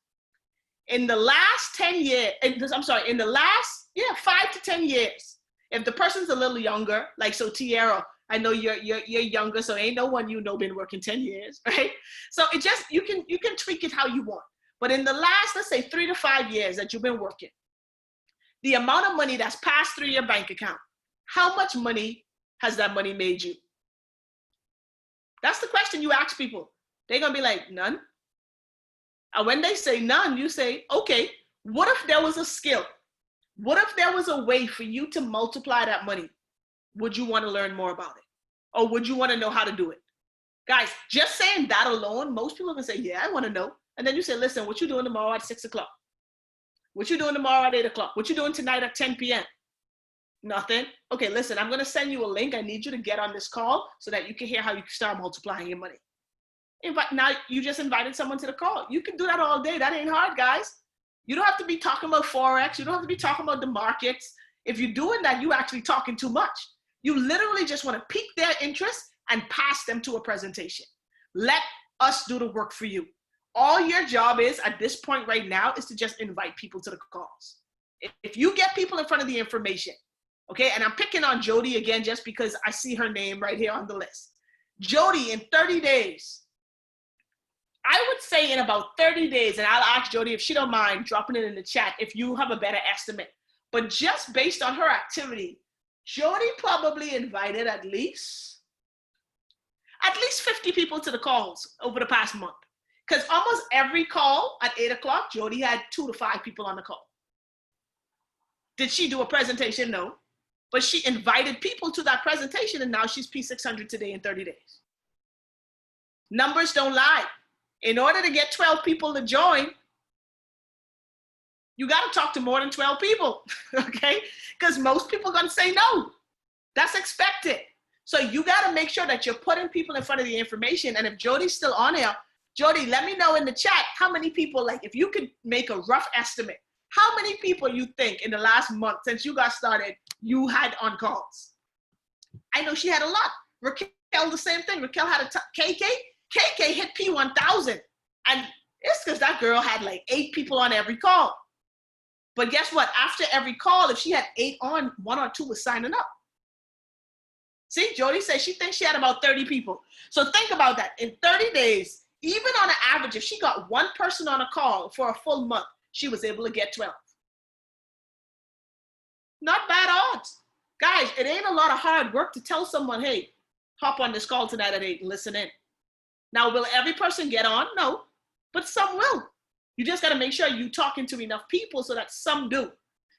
In the last 10 years, in the last 5 to 10 years, if the person's a little younger, like so Tierra, I know you're younger, so ain't no one been working 10 years, right? So it just, you can tweak it how you want. But in the last, let's say 3 to 5 years that you've been working, the amount of money that's passed through your bank account, how much money has that money made you? That's the question you ask people. They're gonna be like, none. And when they say none, you say, okay, what if there was a skill? What if there was a way for you to multiply that money? Would you want to learn more about it? Or would you want to know how to do it? Guys, just saying that alone, most people can say, yeah, I want to know. And then you say, listen, what you doing tomorrow at 6 o'clock? What you doing tomorrow at 8 o'clock? What you doing tonight at 10 p.m.? Nothing. Okay, listen, I'm going to send you a link. I need you to get on this call so that you can hear how you can start multiplying your money. Now you just invited someone to the call. You can do that all day. That ain't hard, guys. You don't have to be talking about Forex. You don't have to be talking about the markets. If you're doing that, you're actually talking too much. You literally just want to pique their interest and pass them to a presentation. Let us do the work for you. All your job is at this point right now is to just invite people to the calls. If you get people in front of the information, okay, and I'm picking on Jody again just because I see her name right here on the list. Jody, in 30 days, I would say in about 30 days, and I'll ask Jody if she don't mind dropping it in the chat if you have a better estimate. But just based on her activity, Jody probably invited at least at least 50 people to the calls over the past month. Because almost every call at 8 o'clock, Jody had 2 to 5 people on the call. Did she do a presentation? No. But she invited people to that presentation, and now she's P600 today in 30 days. Numbers don't lie. In order to get 12 people to join, you got to talk to more than 12 people, okay? Because most people are going to say no. That's expected. So you got to make sure that you're putting people in front of the information. And if Jody's still on here, Jody, let me know in the chat how many people, like if you could make a rough estimate, how many people you think in the last month since you got started, you had on calls? I know she had a lot. Raquel, the same thing. Raquel had KK hit P1000. And it's because that girl had like 8 people on every call. But guess what? After every call, if she had 8 on, 1 or 2 was signing up. See, Jody says she thinks she had about 30 people. So think about that. In 30 days, even on an average, if she got 1 person on a call for a full month, she was able to get 12. Not bad odds. Guys, it ain't a lot of hard work to tell someone, hey, hop on this call tonight at 8 and listen in. Now, will every person get on? No, but some will. You just got to make sure you're talking to enough people so that some do.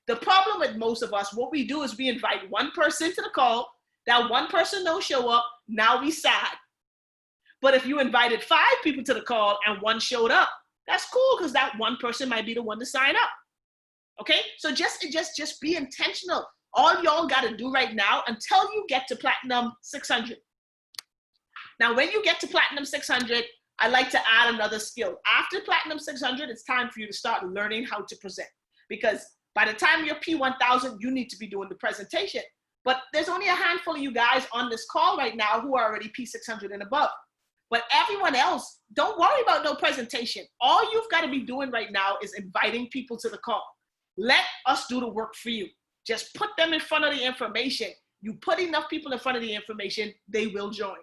The problem with most of us, what we do is we invite 1 person to the call. That 1 person don't show up. Now we sad. But if you invited 5 people to the call and 1 showed up, that's cool because that 1 person might be the one to sign up. Okay? So just be intentional. All y'all got to do right now until you get to Platinum 600. Now, when you get to Platinum 600, I like to add another skill. After Platinum 600, it's time for you to start learning how to present. Because by the time you're P1000, you need to be doing the presentation. But there's only a handful of you guys on this call right now who are already P600 and above. But everyone else, don't worry about no presentation. All you've got to be doing right now is inviting people to the call. Let us do the work for you. Just put them in front of the information. You put enough people in front of the information, they will join.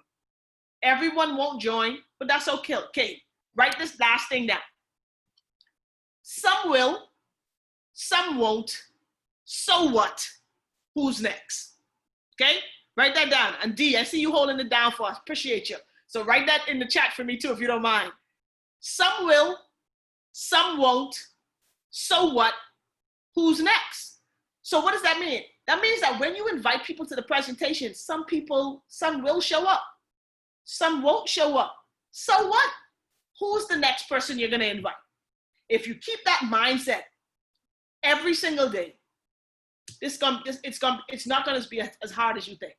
Everyone won't join, but that's okay. Okay, write this last thing down. Some will, some won't. So what? Who's next? Okay, write that down. And D, I see you holding it down for us. Appreciate you. So write that in the chat for me too, if you don't mind. Some will, some won't. So what? Who's next? So what does that mean? That means that when you invite people to the presentation, some will show up. Some won't show up. So what? Who's the next person you're going to invite? If you keep that mindset every single day, it's not going to be as hard as you think.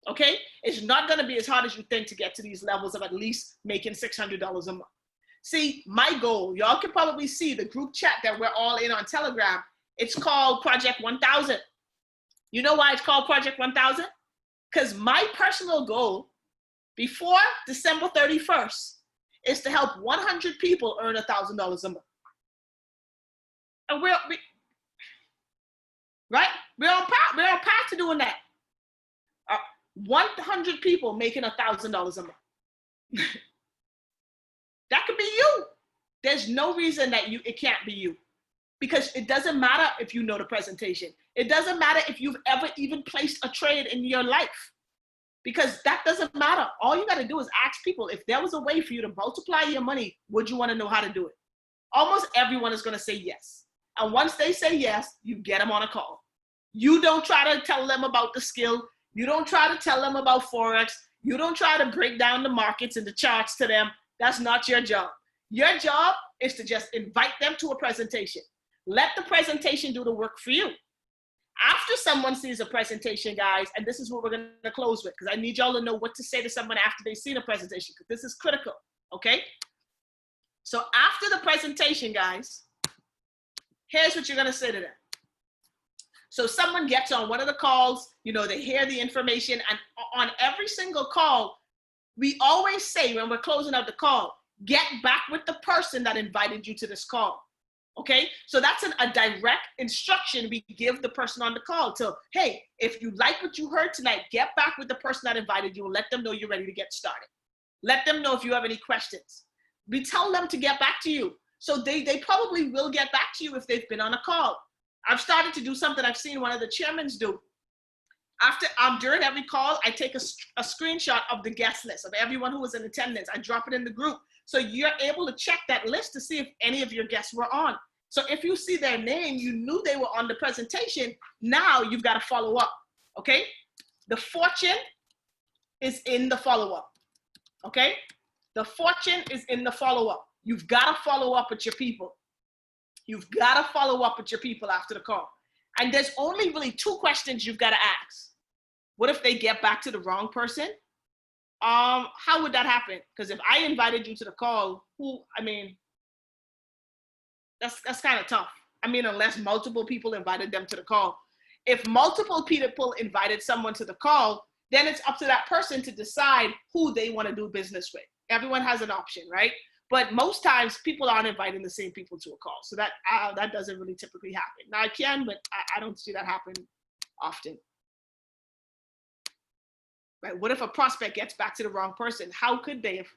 Okay? It's not going to be as hard as you think to get to these levels of at least making $600 a month. See, my goal, y'all can probably see the group chat that we're all in on Telegram. It's called Project 1000. You know why it's called Project 1000? Because my personal goal before December 31st is to help 100 people earn $1,000 a month. And we're on path to doing that. 100 people making $1,000 a month. That could be you. There's no reason that it can't be you. Because it doesn't matter if you know the presentation. It doesn't matter if you've ever even placed a trade in your life. Because that doesn't matter. All you got to do is ask people, if there was a way for you to multiply your money, would you want to know how to do it? Almost everyone is going to say yes. And once they say yes, you get them on a call. You don't try to tell them about the skill. You don't try to tell them about Forex. You don't try to break down the markets and the charts to them. That's not your job. Your job is to just invite them to a presentation. Let the presentation do the work for you. After someone sees a presentation, guys, and this is what we're going to close with, because I need y'all to know what to say to someone after they've seen a presentation, because this is critical, okay? So after the presentation, guys, here's what you're going to say to them. So someone gets on one of the calls, they hear the information, and on every single call, we always say when we're closing out the call, get back with the person that invited you to this call. Okay, so that's a direct instruction we give the person on the call to, hey, if you like what you heard tonight, get back with the person that invited you and let them know you're ready to get started. Let them know if you have any questions. We tell them to get back to you. So they probably will get back to you if they've been on a call. I've started to do something I've seen one of the chairmen do. During every call, I take a screenshot of the guest list of everyone who was in attendance. I drop it in the group. So you're able to check that list to see if any of your guests were on. So if you see their name, you knew they were on the presentation. Now you've got to follow up. Okay. The fortune is in the follow-up. Okay. The fortune is in the follow-up. You've got to follow up with your people. You've got to follow up with your people after the call. And there's only really 2 questions you've got to ask. What if they get back to the wrong person? How would that happen? Because if I invited you to the call, that's kind of tough. I mean, unless multiple people invited them to the call. If multiple people invited someone to the call, then it's up to that person to decide who they want to do business with. Everyone has an option, right? But most times people aren't inviting the same people to a call. So that doesn't really typically happen. Now it can, but I don't see that happen often. Right? What if a prospect gets back to the wrong person? How could they if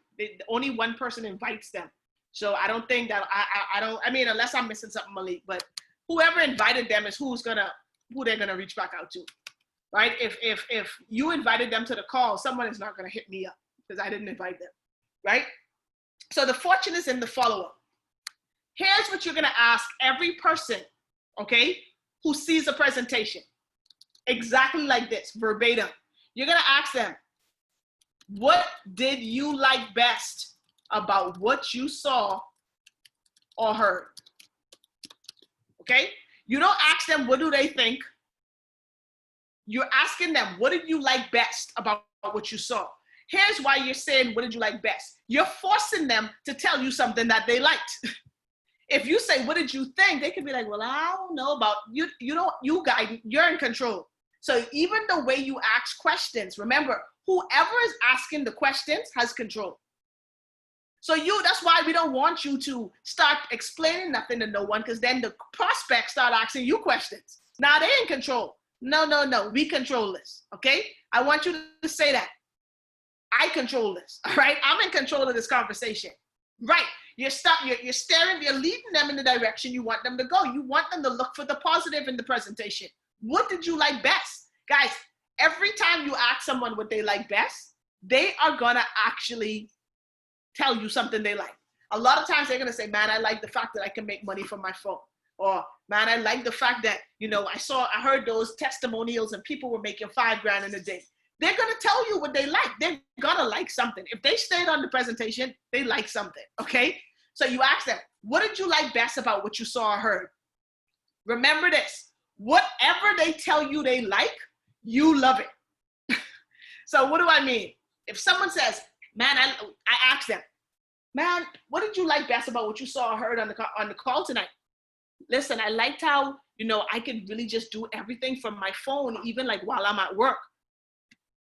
only one person invites them? So I don't think that, I mean, unless I'm missing something, Malik, but whoever invited them is who they're gonna reach back out to, right? If you invited them to the call, someone is not gonna hit me up because I didn't invite them, right? So the fortune is in the follow-up. Here's what you're gonna ask every person, okay, who sees a presentation, exactly like this, verbatim. You're gonna ask them, what did you like best about what you saw or heard? Okay? You don't ask them, what do they think? You're asking them, what did you like best about what you saw? Here's why you're saying, what did you like best? You're forcing them to tell you something that they liked. If you say, what did you think? They could be like, well, I don't know about you. You guys, you're in control. So even the way you ask questions, remember, whoever is asking the questions has control. So that's why we don't want you to start explaining nothing to no one, because then the prospects start asking you questions. Now they're in control. No, we control this, okay? I want you to say that. I control this, all right? I'm in control of this conversation. Right, you're leading them in the direction you want them to go. You want them to look for the positive in the presentation. What did you like best? Guys, every time you ask someone what they like best, they are gonna actually tell you something they like. A lot of times they're gonna say, man, I like the fact that I can make money from my phone. Or, man, I like the fact that, I heard those testimonials and people were making $5,000 in a day. They're gonna tell you what they like. They're gonna like something. If they stayed on the presentation, they like something, okay? So you ask them, what did you like best about what you saw or heard? Remember this, whatever they tell you they like, you love it. So what do I mean? If someone says, man, I ask them, man, what did you like best about what you saw or heard on the call tonight? Listen, I liked how, I could really just do everything from my phone, even like while I'm at work.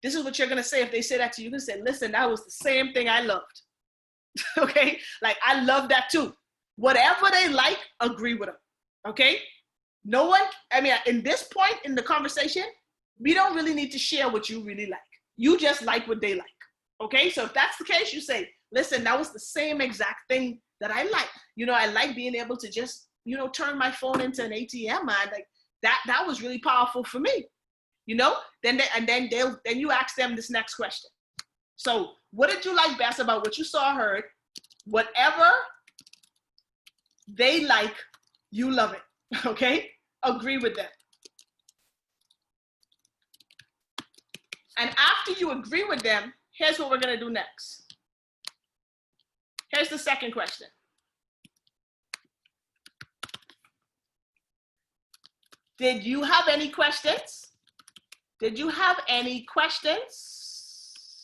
This is what you're gonna say if they say that to you. You're gonna say, listen, that was the same thing I loved. Okay? Like, I love that too. Whatever they like, agree with them. Okay? No one, in this point in the conversation, we don't really need to share what you really like. You just like what they like. Okay? So if that's the case, you say, listen, that was the same exact thing that I like. I like being able to just, turn my phone into an ATM, man. Like that was really powerful for me. Then you ask them this next question. So what did you like best about what you saw or heard? Whatever they like, you love it, okay? Agree with them. And after you agree with them, here's what we're gonna do next. Here's the second question. Did you have any questions? Did you have any questions?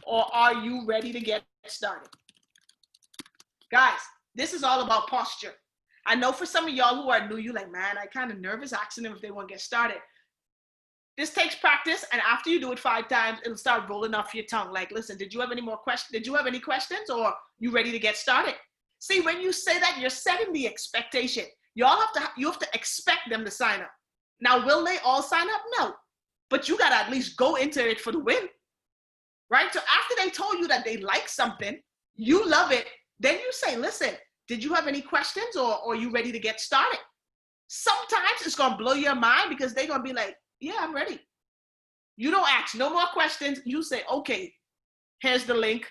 Or are you ready to get started? Guys, this is all about posture. I know for some of y'all who are new, you're like, man, I kind of nervous asking them if they want to get started. This takes practice, and after you do it 5 times, it'll start rolling off your tongue. Like, listen, did you have any more questions? Did you have any questions, or you ready to get started? See, when you say that, you're setting the expectation. You have to expect them to sign up. Now, will they all sign up? No. But you got to at least go into it for the win, right? So after they told you that they like something, you love it, then you say, listen, did you have any questions, or are you ready to get started? Sometimes it's going to blow your mind because they're going to be like, yeah, I'm ready. You don't ask no more questions. You say, okay, here's the link.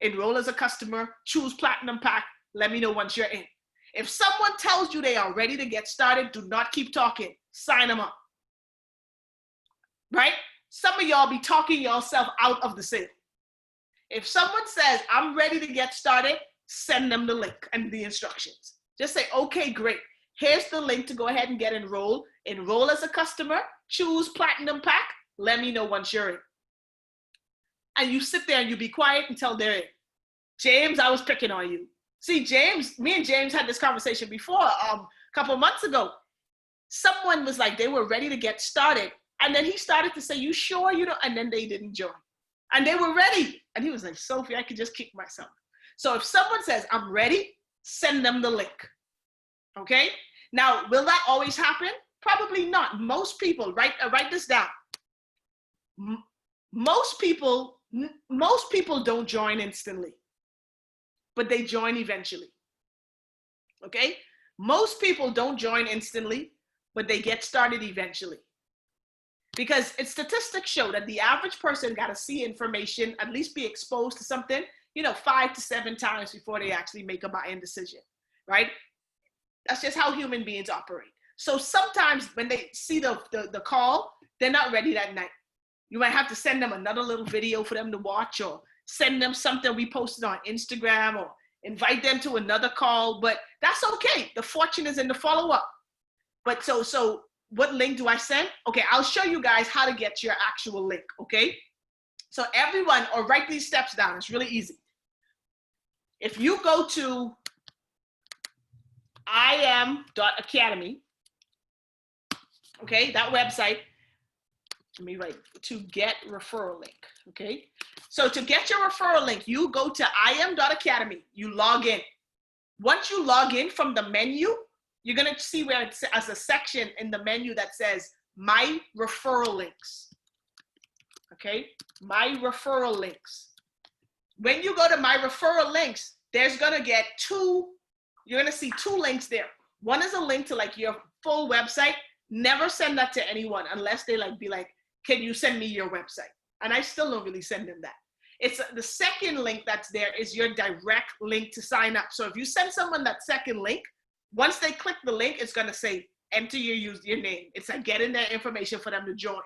Enroll as a customer, choose Platinum Pack. Let me know once you're in. If someone tells you they are ready to get started, do not keep talking. Sign them up. Right? Some of y'all be talking yourself out of the sale. If someone says, I'm ready to get started, send them the link and the instructions. Just say, okay, great. Here's the link to go ahead and get enrolled. Enroll as a customer, choose Platinum Pack. Let me know once you're in. And you sit there and you be quiet until they're in. James, I was picking on you. See, James, me and James had this conversation before, a couple months ago. Someone was like, they were ready to get started. And then he started to say, you sure you don't? And then they didn't join. And they were ready. And he was like, Sophie, I could just kick myself. So if someone says, I'm ready, send them the link. Okay? Now, will that always happen? Probably not. Most people, write this down. Most people don't join instantly, but they join eventually. Okay? Most people don't join instantly, but they get started eventually. Because statistics show that the average person got to see information, at least be exposed to something, 5 to 7 times before they actually make a buying decision, right? That's just how human beings operate. So sometimes when they see the call, they're not ready that night. You might have to send them another little video for them to watch, or send them something we posted on Instagram, or invite them to another call, but that's okay. The fortune is in the follow-up. But so what link do I send? Okay, I'll show you guys how to get your actual link, okay? So everyone, or write these steps down. It's really easy. If you go to iam.academy, okay, that website, let me write to get referral link, okay? So to get your referral link, you go to iam.academy, you log in. Once you log in from the menu, you're gonna see where it's as a section in the menu that says My Referral Links, okay? My Referral Links. When you go to My Referral Links, there's gonna get you're gonna see 2 links there. One is a link to like your full website. Never send that to anyone unless they be like, can you send me your website? And I still don't really send them that. It's the second link that's there is your direct link to sign up. So if you send someone that second link, once they click the link, it's gonna say, enter your name. It's like getting their information for them to join.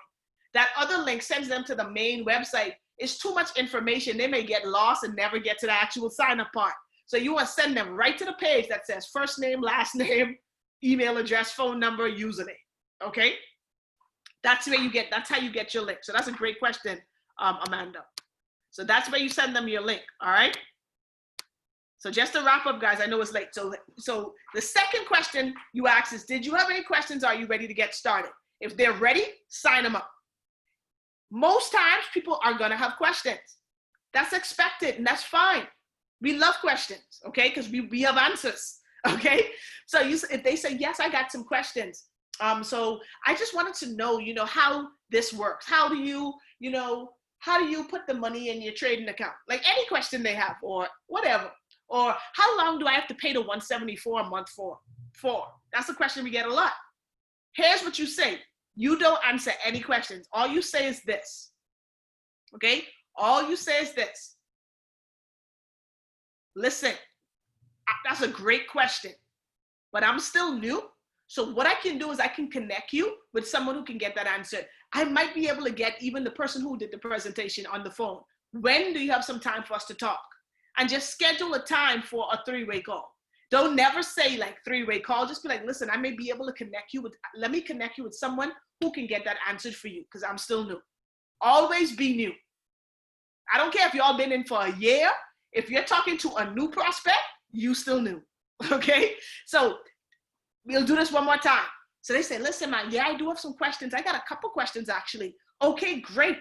That other link sends them to the main website. It's too much information. They may get lost and never get to the actual sign up part. So you want to send them right to the page that says first name, last name, email address, phone number, username, okay? That's how you get your link. So that's a great question, Amanda. So that's where you send them your link, all right? So just to wrap up, guys, I know it's late. So the second question you ask is, did you have any questions? Are you ready to get started? If they're ready, sign them up. Most times people are gonna have questions. That's expected and that's fine. We love questions, okay? Because we have answers, okay? So if they say, yes, I got some questions. So I just wanted to know, how this works. How do you put the money in your trading account? Like any question they have or whatever. Or how long do I have to pay the $174 a month for? That's a question we get a lot. Here's what you say. You don't answer any questions. All you say is this, okay? All you say is this. Listen, that's a great question, but I'm still new. So what I can do is I can connect you with someone who can get that answer. I might be able to get even the person who did the presentation on the phone. When do you have some time for us to talk? And just schedule a time for a 3-way call. Don't never say like 3-way call. Just be like, listen, I may be able to let me connect you with someone who can get that answered for you because I'm still new. Always be new. I don't care if y'all been in for a year. If you're talking to a new prospect, you still new, okay? So we'll do this one more time. So they say, listen, man, yeah, I do have some questions. I got a couple questions actually. Okay, great.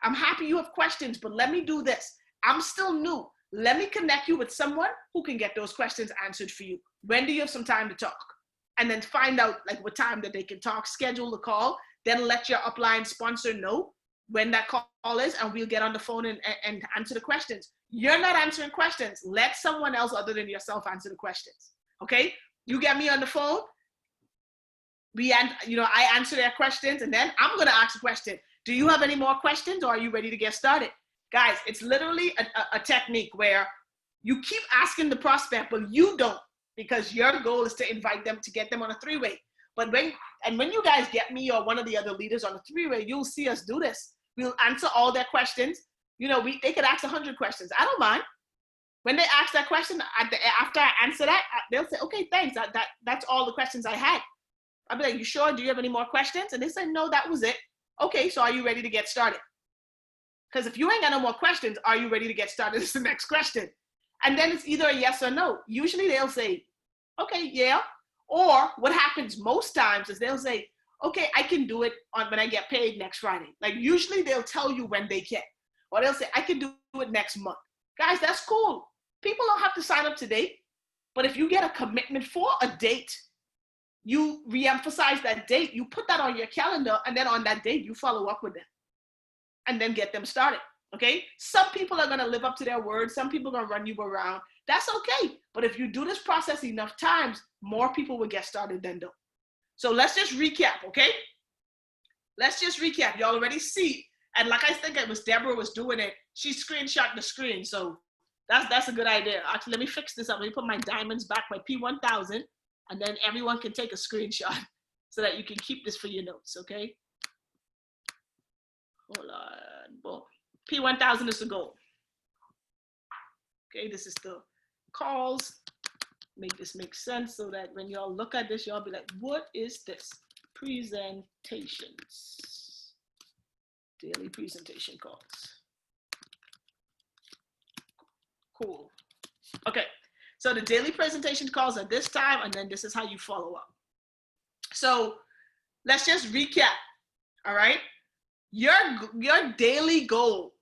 I'm happy you have questions, but let me do this. I'm still new. Let me connect you with someone who can get those questions answered for you. When do you have some time to talk? And then find out like what time that they can talk, schedule the call, then let your upline sponsor know when that call is, and we'll get on the phone and answer the questions. You're not answering questions. Let someone else other than yourself answer the questions, okay? You get me on the phone, I answer their questions, and then I'm gonna ask a question. Do you have any more questions, or are you ready to get started? Guys, it's literally a technique where you keep asking the prospect, but you don't, because your goal is to invite them, to get them on a three-way. But when you guys get me or one of the other leaders on a three-way, you'll see us do this. We'll answer all their questions. You know, they could ask 100 questions. I don't mind. When they ask that question, after I answer that, they'll say, okay, thanks. That's all the questions I had. I'll be like, you sure? Do you have any more questions? And they say, no, that was it. Okay, so are you ready to get started? Because if you ain't got no more questions, are you ready to get started? Is the next question. And then it's either a yes or no. Usually they'll say, okay, yeah. Or what happens most times is they'll say, okay, I can do it when I get paid next Friday. Like usually they'll tell you when they can. Or they'll say, I can do it next month. Guys, that's cool. People don't have to sign up today. But if you get a commitment for a date, you reemphasize that date, you put that on your calendar, and then on that date, you follow up with them and then get them started, okay? Some people are gonna live up to their word. Some people are gonna run you around. That's okay. But if you do this process enough times, more people will get started than don't. So let's just recap, okay? Let's just recap. You already see, and like I think it was Deborah was doing it, she screenshot the screen. So that's a good idea. Actually, let me fix this up. Let me put my diamonds back, my P1000, and then everyone can take a screenshot so that you can keep this for your notes, okay? Hold on, boom. P1000 is the goal. Okay, this is the calls. Make this make sense so that when y'all look at this, y'all be like, what is this? Presentations. Daily presentation calls. Cool. Okay, so the daily presentation calls are this time, and then this is how you follow up. So let's just recap, all right? Your daily goal,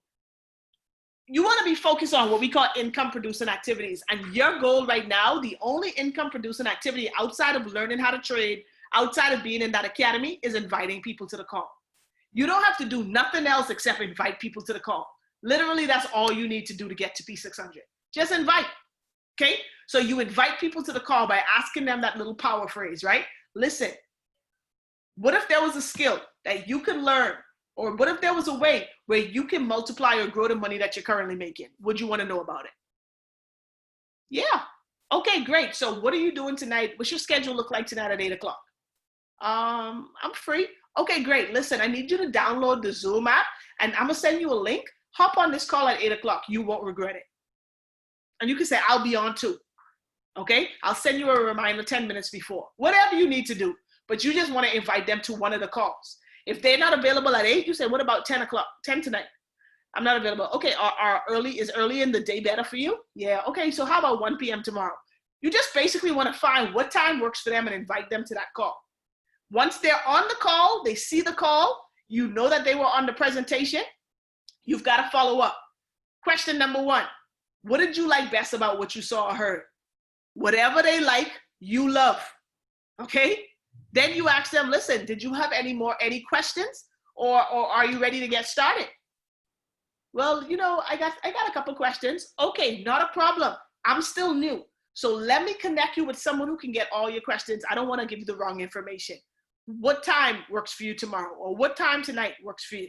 you want to be focused on what we call income producing activities. And your goal right now, the only income producing activity outside of learning how to trade, outside of being in that academy, is inviting people to the call. You don't have to do nothing else except invite people to the call. Literally, that's all you need to do to get to P600. Just invite, okay? So you invite people to the call by asking them that little power phrase, right? Listen, what if there was a skill that you could learn? Or what if there was a way where you can multiply or grow the money that you're currently making? Would you want to know about it? Yeah. Okay, great. So what are you doing tonight? What's your schedule look like tonight at 8 o'clock? I'm free. Okay, great. Listen, I need you to download the Zoom app, and I'm going to send you a link. Hop on this call at 8 o'clock. You won't regret it. And you can say, I'll be on too. Okay? I'll send you a reminder 10 minutes before. Whatever you need to do. But you just want to invite them to one of the calls. If they're not available at 8, you say, what about 10 o'clock, 10 tonight? I'm not available. Okay, is early in the day better for you? Yeah, okay, so how about 1 p.m. tomorrow? You just basically want to find what time works for them and invite them to that call. Once they're on the call, they see the call, you know that they were on the presentation, you've got to follow up. Question number 1, what did you like best about what you saw or heard? Whatever they like, you love, okay? Then you ask them, listen, did you have any questions? Or are you ready to get started? Well, you know, I got a couple questions. Okay, not a problem. I'm still new. So let me connect you with someone who can get all your questions. I don't want to give you the wrong information. What time works for you tomorrow? Or what time tonight works for you?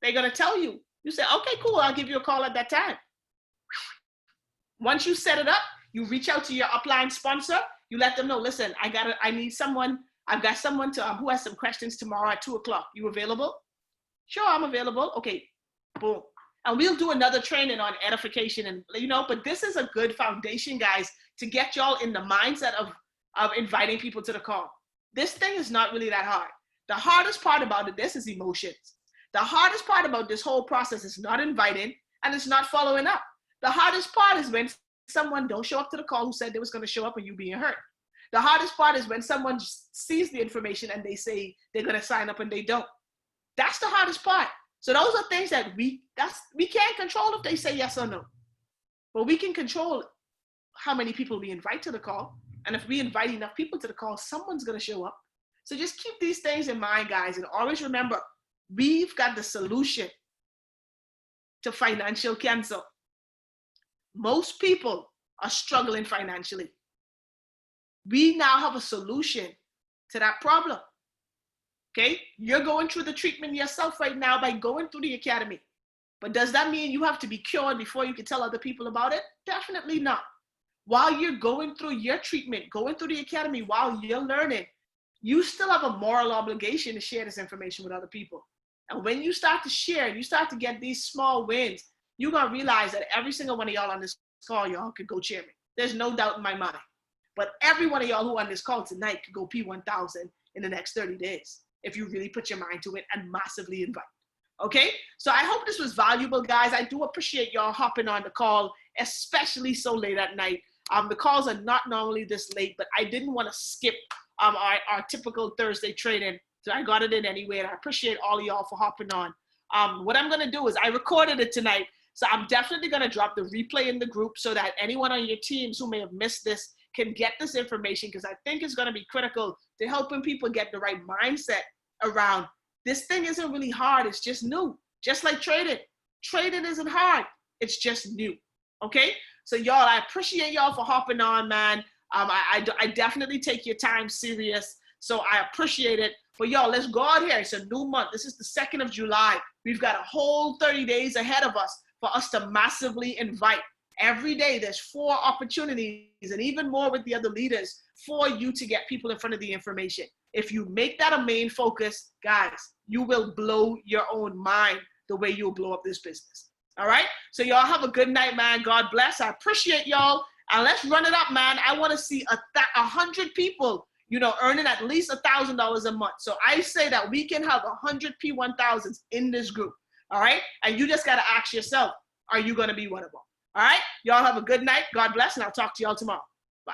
They're going to tell you. You say, okay, cool. I'll give you a call at that time. Once you set it up, you reach out to your upline sponsor. You let them know, listen, I've got someone who has some questions tomorrow at 2 o'clock. You available? Sure, I'm available. Okay, boom. And we'll do another training on edification, and but this is a good foundation, guys, to get y'all in the mindset of inviting people to the call. This thing is not really that hard. The hardest part about this is emotions. The hardest part about this whole process is not inviting, and it's not following up. The hardest part is when someone don't show up to the call who said they was going to show up and you being hurt. The hardest part is when someone sees the information and they say they're going to sign up and they don't. That's the hardest part. So those are things that we can't control if they say yes or no. But we can control how many people we invite to the call. And if we invite enough people to the call, someone's going to show up. So just keep these things in mind, guys. And always remember, we've got the solution to financial cancer. Most people are struggling financially. We now have a solution to that problem. Okay? You're going through the treatment yourself right now by going through the academy. But does that mean you have to be cured before you can tell other people about it? Definitely not. While you're going through your treatment, going through the academy, while you're learning, you still have a moral obligation to share this information with other people. And when you start to share, you start to get these small wins, you're going to realize that every single one of y'all on this call, y'all could go chairman. There's no doubt in my mind. But every one of y'all who on this call tonight could go P1000 in the next 30 days if you really put your mind to it and massively invite. Okay? So I hope this was valuable, guys. I do appreciate y'all hopping on the call, especially so late at night. The calls are not normally this late, but I didn't want to skip our typical Thursday training. So I got it in anyway, and I appreciate all of y'all for hopping on. What I'm going to do is I recorded it tonight, so I'm definitely going to drop the replay in the group so that anyone on your teams who may have missed this can get this information, because I think it's going to be critical to helping people get the right mindset around this thing isn't really hard. It's just new. Just like trading. Trading isn't hard. It's just new. Okay? So y'all, I appreciate y'all for hopping on, man. I definitely take your time serious. So I appreciate it. But y'all, let's go out here. It's a new month. This is the 2nd of July. We've got a whole 30 days ahead of us for us to massively invite. Every day there's 4 opportunities, and even more with the other leaders, for you to get people in front of the information. If you make that a main focus, guys, you will blow your own mind the way you'll blow up this business. All right? So y'all have a good night, man. God bless. I appreciate y'all. And let's run it up, man. I want to see 100 people, earning at least $1,000 a month. So I say that we can have 100 P1000s in this group. All right? And you just got to ask yourself, are you going to be one of them? All right? Y'all have a good night. God bless, and I'll talk to y'all tomorrow. Bye.